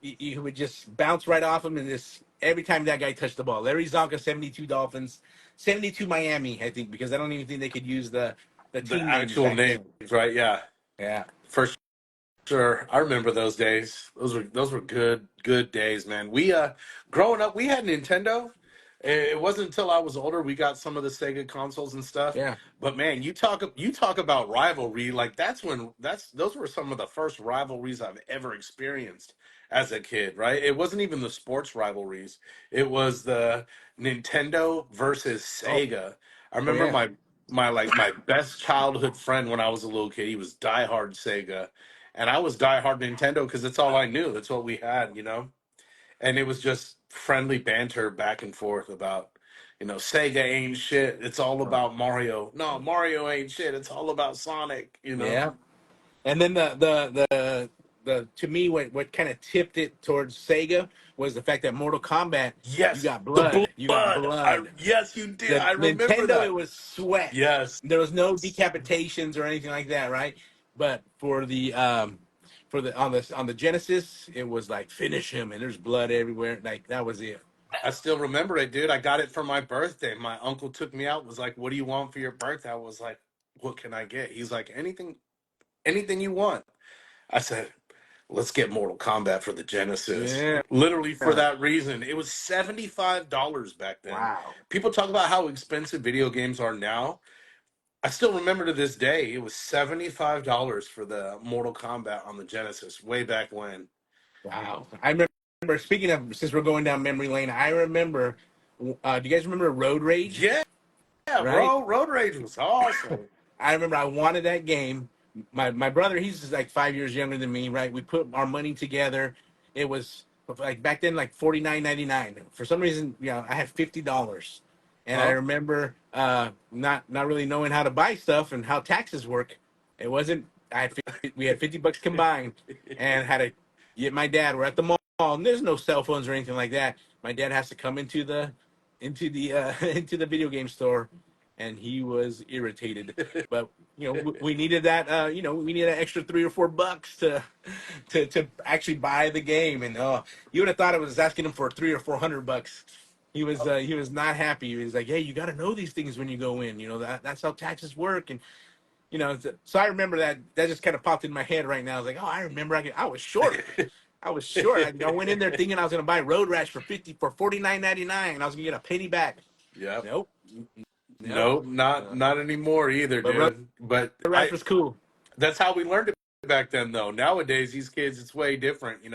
you would just bounce right off him. And just every time that guy touched the ball. Larry Zonka, 72 Dolphins. 72 Miami, I think, because I don't even think they could use the The team names actual back names, then. right? Yeah. Yeah. For sure. I remember those days. Those were good days, man. We growing up, we had Nintendo It wasn't until I was older we got some of the Sega consoles and stuff. Yeah. But man, you talk about rivalry. Like those were some of the first rivalries I've ever experienced as a kid. Right? It wasn't even the sports rivalries. It was the Nintendo versus Oh, Sega. I oh remember yeah. my best childhood friend when I was a little kid. He was diehard Sega, and I was diehard Nintendo because that's all I knew. That's what we had. And it was just friendly banter back and forth about, Sega ain't shit. It's all Oh, about Mario. No, Mario ain't shit. It's all about Sonic. yeah. And then the to me what kind of tipped it towards Sega was the fact that Mortal Kombat, you Yes, got the blood. You got blood. blood. Yes, you did. The I remember Nintendo, it that. was sweat. Yes. There was no decapitations or anything like that, right? But for the on the Genesis, it was like finish him, and there's blood everywhere. Like that was it. I still remember it, dude. I got it for my birthday. My uncle took me out, was like, "What do you want for your birthday?" I was like, "What can I get?" He's like, anything you want." I said, let's get Mortal Kombat for the Genesis. Yeah. Literally for that reason. It was $75 back then. Wow. People talk about how expensive video games are now. I still remember to this day, it was $75 for the Mortal Kombat on the Genesis way back when. Wow. I remember, speaking of, since we're going down memory lane, I remember, do you guys remember Road Rage? Yeah, Right? bro. Road Rage was awesome. I remember I wanted that game. My brother, he's just like 5 years younger than me, right? We put our money together. It was like back then, like 49.99. For some reason, I had $50, and I Huh? remember not really knowing how to buy stuff and how taxes work. It wasn't. We had $50 combined, and had to get my dad. We're at the mall, and there's no cell phones or anything like that. My dad has to come into the into the video game store, and he was irritated. But we needed that. We needed that extra $3 or $4 to actually buy the game. And you would have thought I was asking him for 300 or 400 bucks. He was not happy. He was like, "Hey, you got to know these things when you go in. That's how taxes work." And so I remember that just kind of popped in my head right now. I was like, "Oh, I remember. I was short. I was short. I went in there thinking I was going to buy Road Rash for 49.99, and I was going to get a penny back. Yep. Nope, nope. Nope, not Uh, not anymore either, but Road dude. But Rash I was cool. that's how we learned it back then though. Nowadays these kids it's way different. They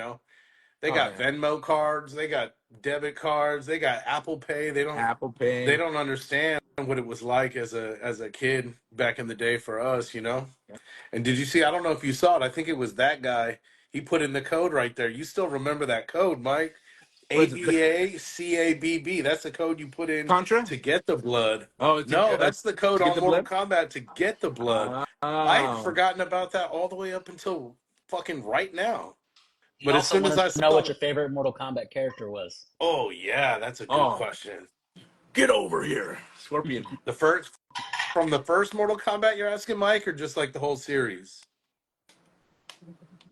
Oh got yeah, Venmo cards, they got debit cards, they got Apple Pay. They don't Apple they Pay. don't understand what it was like as a kid back in the day for us. And did you see, I don't know if you saw it, I think it was that guy. He put in the code right there. You still remember that code, Mike? Was it the ABACABB. That's the code you put in Contra? to get the blood. Oh, No, that's the code to get on the Mortal blood. Kombat to get the blood. I had Oh, forgotten about that all the way up until fucking right now. You But as also soon as want I to know saw what the your favorite Mortal Kombat character was. Oh yeah, that's a good oh, question. get over here, Scorpion. The first From the first Mortal Kombat you're asking, Mike, or just like the whole series?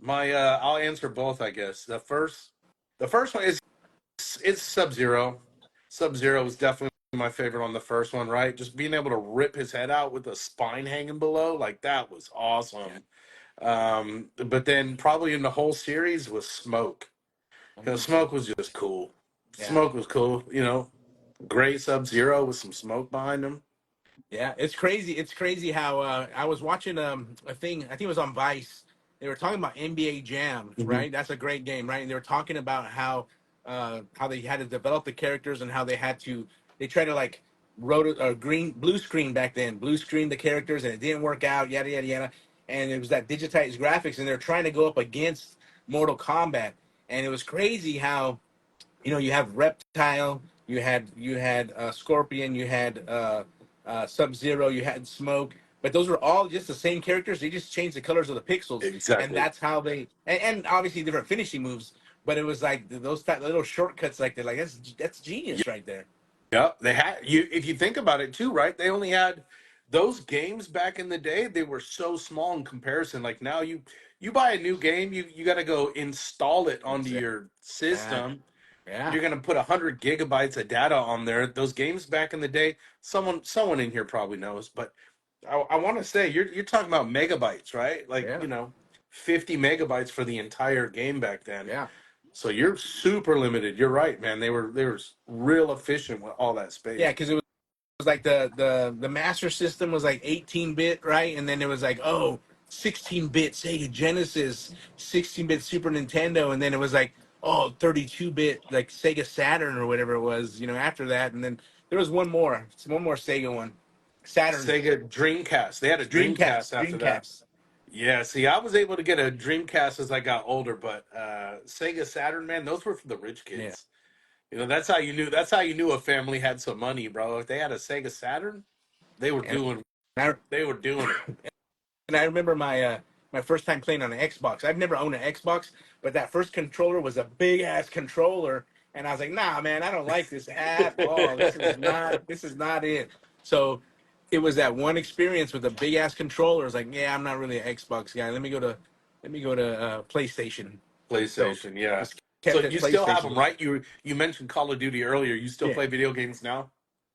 I'll answer both, I guess. The first one is it's Sub Zero. Sub Zero was definitely my favorite on the first one, right? Just being able to rip his head out with the spine hanging below, like that was Yeah. awesome. But then probably in the whole series was Smoke. Mm. Smoke was just cool. Yeah. Smoke was cool. Great Sub Zero with some smoke behind him. Yeah, it's crazy. It's crazy how I was watching a thing. I think it was on Vice. They were talking about NBA Jam, Mhm. right? That's a great game, right? And they were talking about how they had to develop the characters and how they tried to like wrote a green blue screen back then, blue screen the characters, and it didn't work out. Yada yada yada. And it was that digitized graphics, and they're trying to go up against Mortal Kombat, and it was crazy how you have Reptile, you had Scorpion, you had Sub Zero, you had Smoke, but those were all just the same characters. They just changed the colors of the pixels, and Exactly. that's how and obviously different finishing moves. But it was like those little shortcuts, like they're like that's genius right there. Yep, they had you. If you think about it too, right? They only had those games back in the day. They were so small in comparison. Like now, you buy a new game, you got to go install it onto Exactly. your system. Yeah. You're gonna put 100 gigabytes of data on there. Those games back in the day, someone in here probably knows, but I want to say you're talking about megabytes, right? Like Yeah. 50 megabytes for the entire game back then. Yeah. So you're super limited. You're right, man. They were real efficient with all that Yeah, space. because it was like the master system was like 18-bit, right? And then it was like, oh, 16-bit Sega Genesis, 16-bit Super Nintendo, and then it was like, oh, 32-bit like Sega Saturn or whatever it was, after that. And then there was one more Sega one. Saturn, Sega Dreamcast. They had a Dreamcast, Dreamcast after that. Dreamcast. Yeah, see, I was able to get a Dreamcast as I got older, but Sega Saturn, man, those were for the rich Yeah. kids. That's how you knew. That's how you knew a family had some money, bro. If they had a Sega Saturn, they were And doing. I They were doing it. and I remember my first time playing on an Xbox. I've never owned an Xbox, but that first controller was a big ass controller, and I was like, nah, man, I don't like this at all. This is not it. So it was that one experience with a big ass controller. It's like, yeah, I'm not really an Xbox guy. Let me go to PlayStation. So PlayStation, yeah. just So kept it you still have them, PlayStation. right? You mentioned Call of Duty earlier. You still Yeah. play video games now?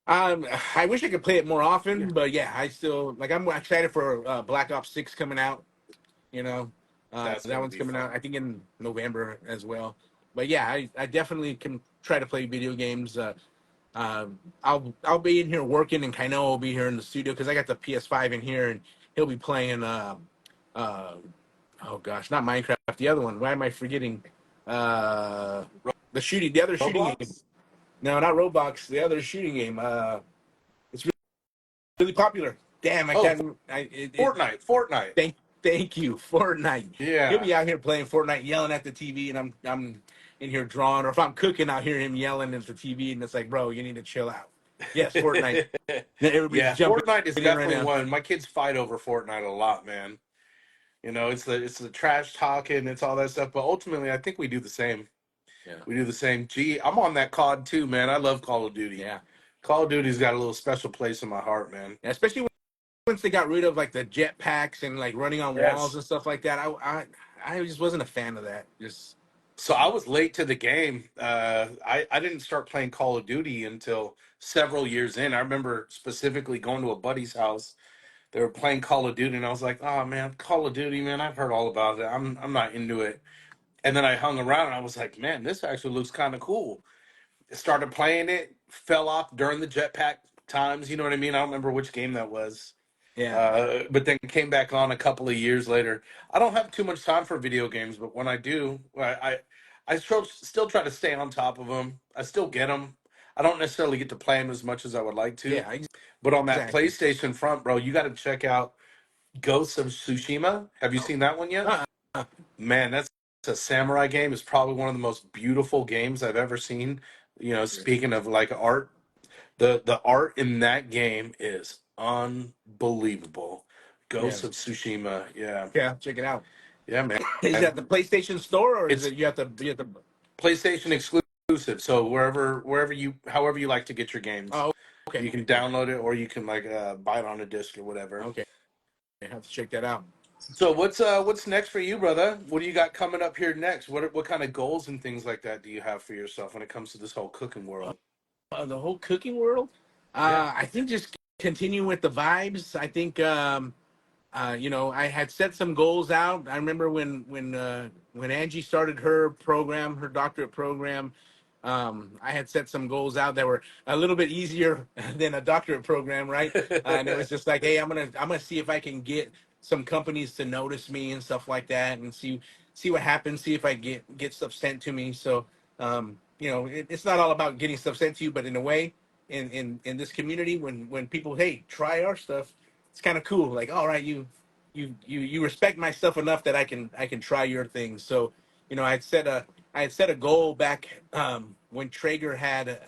I wish I could play it more Yeah, often, but yeah, I still like. I'm excited for Black Ops 6 coming out. You know, that's that gonna one's be coming out, fun. I think, in November as well. But yeah, I definitely can try to play video games. I'll be in here working, and Kaino will be here in the studio because I got the PS5 in here, and he'll be playing. Uh, oh gosh, not Minecraft. The other one. Why am I forgetting? Uh, the other shooting game. Roblox, No, not Roblox. The other shooting game. It's really popular. Damn, I oh, can't. It Fortnite. thank you, Fortnite. He'll Yeah. be out here playing Fortnite, yelling at the TV, and I'm in here drawing. Or if I'm cooking, I'll hear him yelling at the TV, and it's like, bro, you need to chill out. Yes, Fortnite. Everybody's Yeah, jumping Fortnite is in right definitely now. one. My kids fight over Fortnite a lot, man. It's the trash talking, it's all that stuff. But ultimately, I think we do the same. Yeah, We do the same. Gee, I'm on that COD too, man. I love Call of Duty. yeah, Call of Duty's got a little special place in my heart, man. yeah. Especially once they got rid of like the jet packs and like running on walls Yes. and stuff like that. I just wasn't a fan of that. Just So I was late to the game. I didn't start playing Call of Duty until several years in. I remember specifically going to a buddy's house. They were playing Call of Duty, and I was like, "Oh man, Call of Duty, man! I've heard all about it. I'm not into it." And then I hung around, and I was like, "Man, this actually looks kind of cool." Started playing it, fell off during the jetpack times. You know what I mean? I don't remember which game that was. yeah, But then came back on a couple of years later. I don't have too much time for video games, but when I do, I still try to stay on top of them. I still get them. I don't necessarily get to play them as much as I would like to. yeah, But on that exactly. PlayStation front, bro, you got to check out Ghosts of Tsushima. Have you seen that one yet? Uh, Man, that's a samurai game. It's probably one of the most beautiful games I've ever seen. Speaking of like art, the art in that game is unbelievable. yeah, Ghosts of Tsushima, yeah, yeah. Check it out. yeah, man. Is that the PlayStation Store or is It's it you have to? PlayStation exclusive, so wherever you, however you like to get your games, Oh, okay, you can okay, download it or you can like buy it on a disc or whatever. okay. I have to check that out. So what's next for you, brother? What do you got coming up here next? What kind of goals and things like that do you have for yourself when it comes to this whole cooking world? The whole cooking world. Yeah. I think just continue with the vibes. I think I had set some goals out. I remember when Angie started her program, her doctorate program. I had set some goals out that were a little bit easier than a doctorate program, right? And it was just like, hey, I'm gonna see if I can get some companies to notice me and stuff like that, and see what happens. See if I get stuff sent to me. So it's not all about getting stuff sent to you, but in a way, in this community, when people, hey, try our stuff, it's kind of cool. Like, all right, you respect my stuff enough that I can try your things. So, I had set a goal back when Traeger had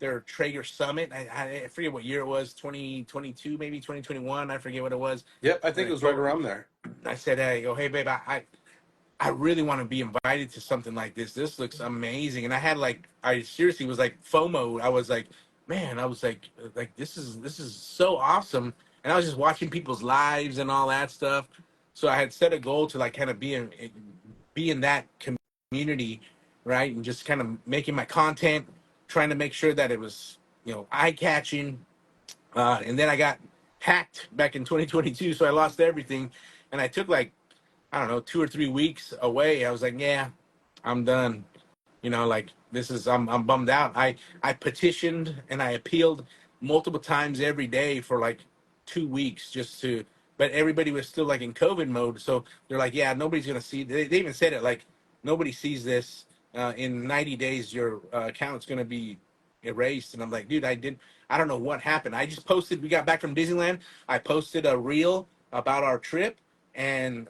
their Traeger Summit. I forget what year it was, 2022, maybe 2021. I forget what it was. Yep, I And think I it was right told, around there. I said, hey, hey, babe, I really want to be invited to something like this. This looks amazing. And I seriously was like FOMO. I was like, man, I was like this is so awesome. And I was just watching people's lives and all that stuff. So I had set a goal to like kind of be in that community, right? And just kind of making my content, trying to make sure that it was, eye catching. And then I got hacked back in 2022, so I lost everything. And I took like, I don't know, 2 or 3 weeks away. I was like, yeah, I'm done. Like this is I'm bummed out. I petitioned and I appealed multiple times every day for like 2 weeks just to, but everybody was still like in COVID mode. So they're like, yeah, nobody's gonna see. They even said it like nobody sees this. In 90 days, your account's gonna be erased. And I'm like, dude, I don't know what happened. I just posted. We got back from Disneyland. I posted a reel about our trip, and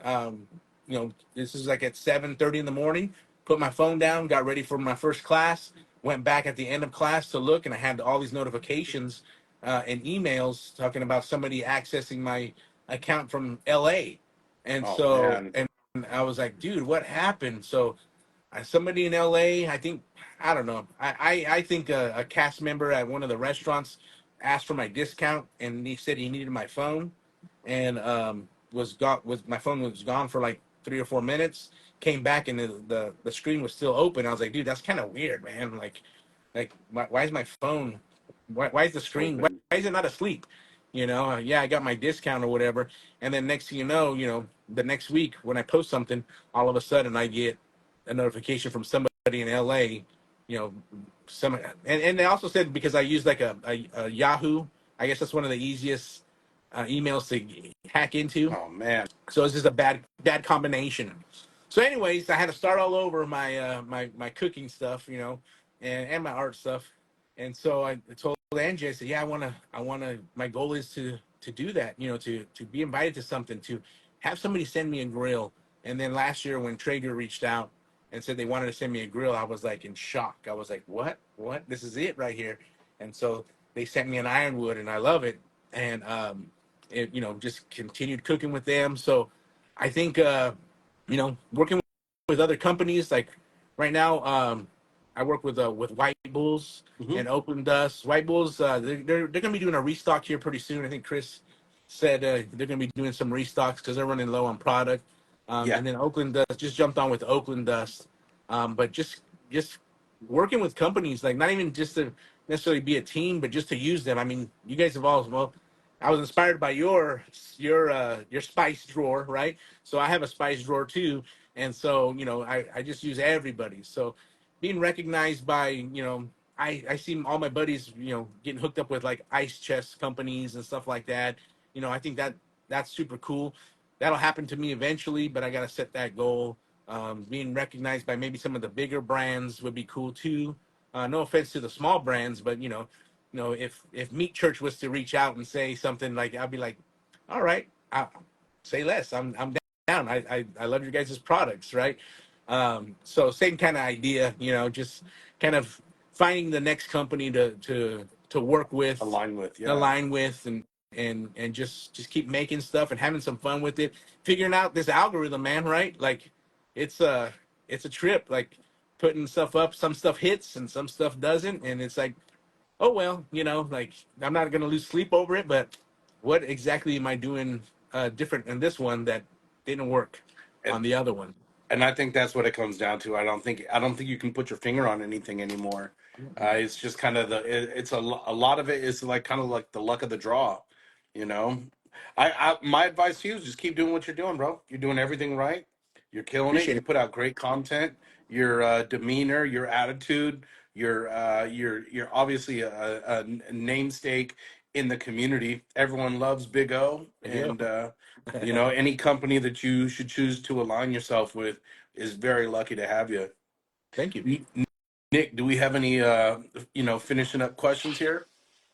this is like at 7:30 in the morning. Put my phone down, got ready for my first class, went back at the end of class to look, and I had all these notifications and emails talking about somebody accessing my account from LA. And Oh so, man. and I was like, dude, what happened? So, somebody in LA, I don't know. I think a cast member at one of the restaurants asked for my discount, and he said he needed my phone, and was my phone was gone for like 3 or 4 minutes. Came back and the screen was still open. I was like, dude, that's kind of weird, man. Like why is my phone? Why is the screen? Why Open. is it not asleep? Yeah, I got my discount or whatever. And then next thing the next week when I post something, all of a sudden I get a notification from somebody in LA. You know, and they also said because I used like a Yahoo. I guess that's one of the easiest emails to hack into. Oh man. So it's just a bad combination. So, anyways, I had to start all over my cooking stuff, and my art stuff. And so I told Angie, I said, yeah, I wanna. My goal is to do that, to be invited to something, to have somebody send me a grill. And then last year when Traeger reached out and said they wanted to send me a grill, I was like in shock. I was like, what? This is it right here. And so they sent me an ironwood, and I love it. And just continued cooking with them. So I think working with other companies like right now, I work with White Bulls Hmm. and Oakland Dust. White Bulls, they're going to be doing a restock here pretty soon. I think Chris said they're going to be doing some restocks because they're running low on product. Yeah. And then Oakland Dust just jumped on with Oakland Dust, but just working with companies like not even just to necessarily be a team, but just to use them. I mean, you guys have all well. I was inspired by your spice drawer, right? So I have a spice drawer too, and so I just use everybody. So being recognized by I see all my buddies getting hooked up with like ice chest companies and stuff like that. I think that's super cool. That'll happen to me eventually, but I got to set that goal. Being recognized by maybe some of the bigger brands would be cool too. No offense to the small brands, but if Meat Church was to reach out and say something like, I'd be like, all right, say less. I'm down. I love your guys' products, right? So same kind of idea, just kind of finding the next company to work with, Align with. Yeah. align with, and just keep making stuff and having some fun with it, figuring out this algorithm, man, right? Like it's a trip, like putting stuff up, some stuff hits and some stuff doesn't, and it's like, oh well, like I'm not gonna lose sleep over it, but what exactly am I doing different in this one that didn't work And on the other one? and I think that's what it comes down to. I don't think you can put your finger on anything anymore. It's just kind of it's a lot of it is like kind of like the luck of the draw, you know. I my advice to you is just keep doing what you're doing, bro. You're doing everything right. You're killing it. Appreciate You it. put out great content. Your demeanor, your attitude, you're obviously a namesake in the community. Everyone loves Big O, There you and go. any company that you should choose to align yourself with is very lucky to have you. Thank you. Nick, do we have any finishing up questions here?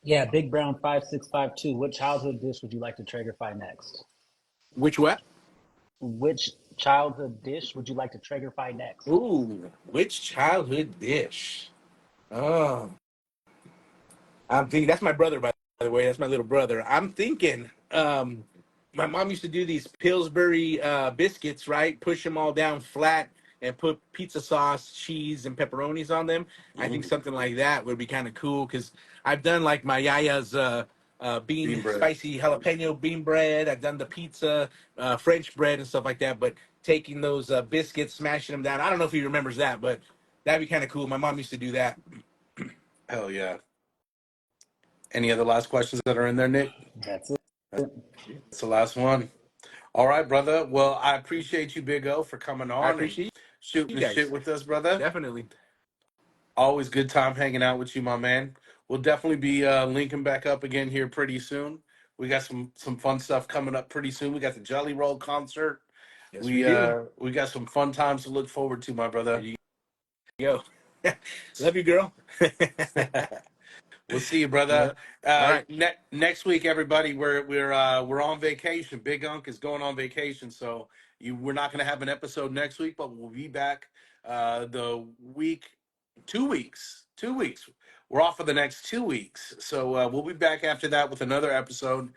Yeah, Big Brown 5652. What childhood dish would you like to Traegerfy next? Which what? Which childhood dish would you like to Traegerfy next? Ooh, which childhood dish? Oh, I'm thinking that's my brother, by the way. That's my little brother. I'm thinking. My mom used to do these Pillsbury biscuits, right? Push them all down flat and put pizza sauce, cheese, and pepperonis on them. I think Hmm. something like that would be kind of cool because I've done like my yaya's bean Bean bread. spicy jalapeno bean bread. I've done the pizza, French bread, and stuff like that. But taking those biscuits, smashing them down. I don't know if he remembers that, but that'd be kind of cool. My mom used to do that. Hell yeah. Any other last questions that are in there, Nick? That's it. That's the last one. All right, brother. Well, I appreciate you, Big O, for coming I on and appreciate shooting You the shit guys, with us, brother. definitely. Always good time hanging out with you, my man. We'll definitely be linking back up again here pretty soon. We got some fun stuff coming up pretty soon. We got the Jelly Roll concert. Yes, we do. We got some fun times to look forward to, my There brother. you go. Love you, girl. We'll see you, Yeah. brother. All right. Next week, everybody, we're on vacation. Big Unk is going on vacation, so we're not going to have an episode next week, but we'll be back the week, 2 weeks, 2 weeks. We're off for the next 2 weeks, so we'll be back after that with another episode.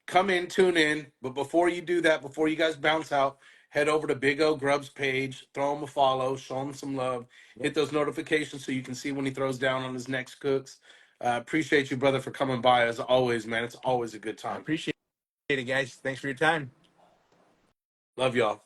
Come in, tune in, but before you do that, before you guys bounce out, head over to Big O Grub's page, throw him a follow, show him some love, hit those notifications so you can see when he throws down on his next cooks. Appreciate you, brother, for coming by as always, man. It's always a good I time. appreciate it, guys. Thanks for your time. Love y'all.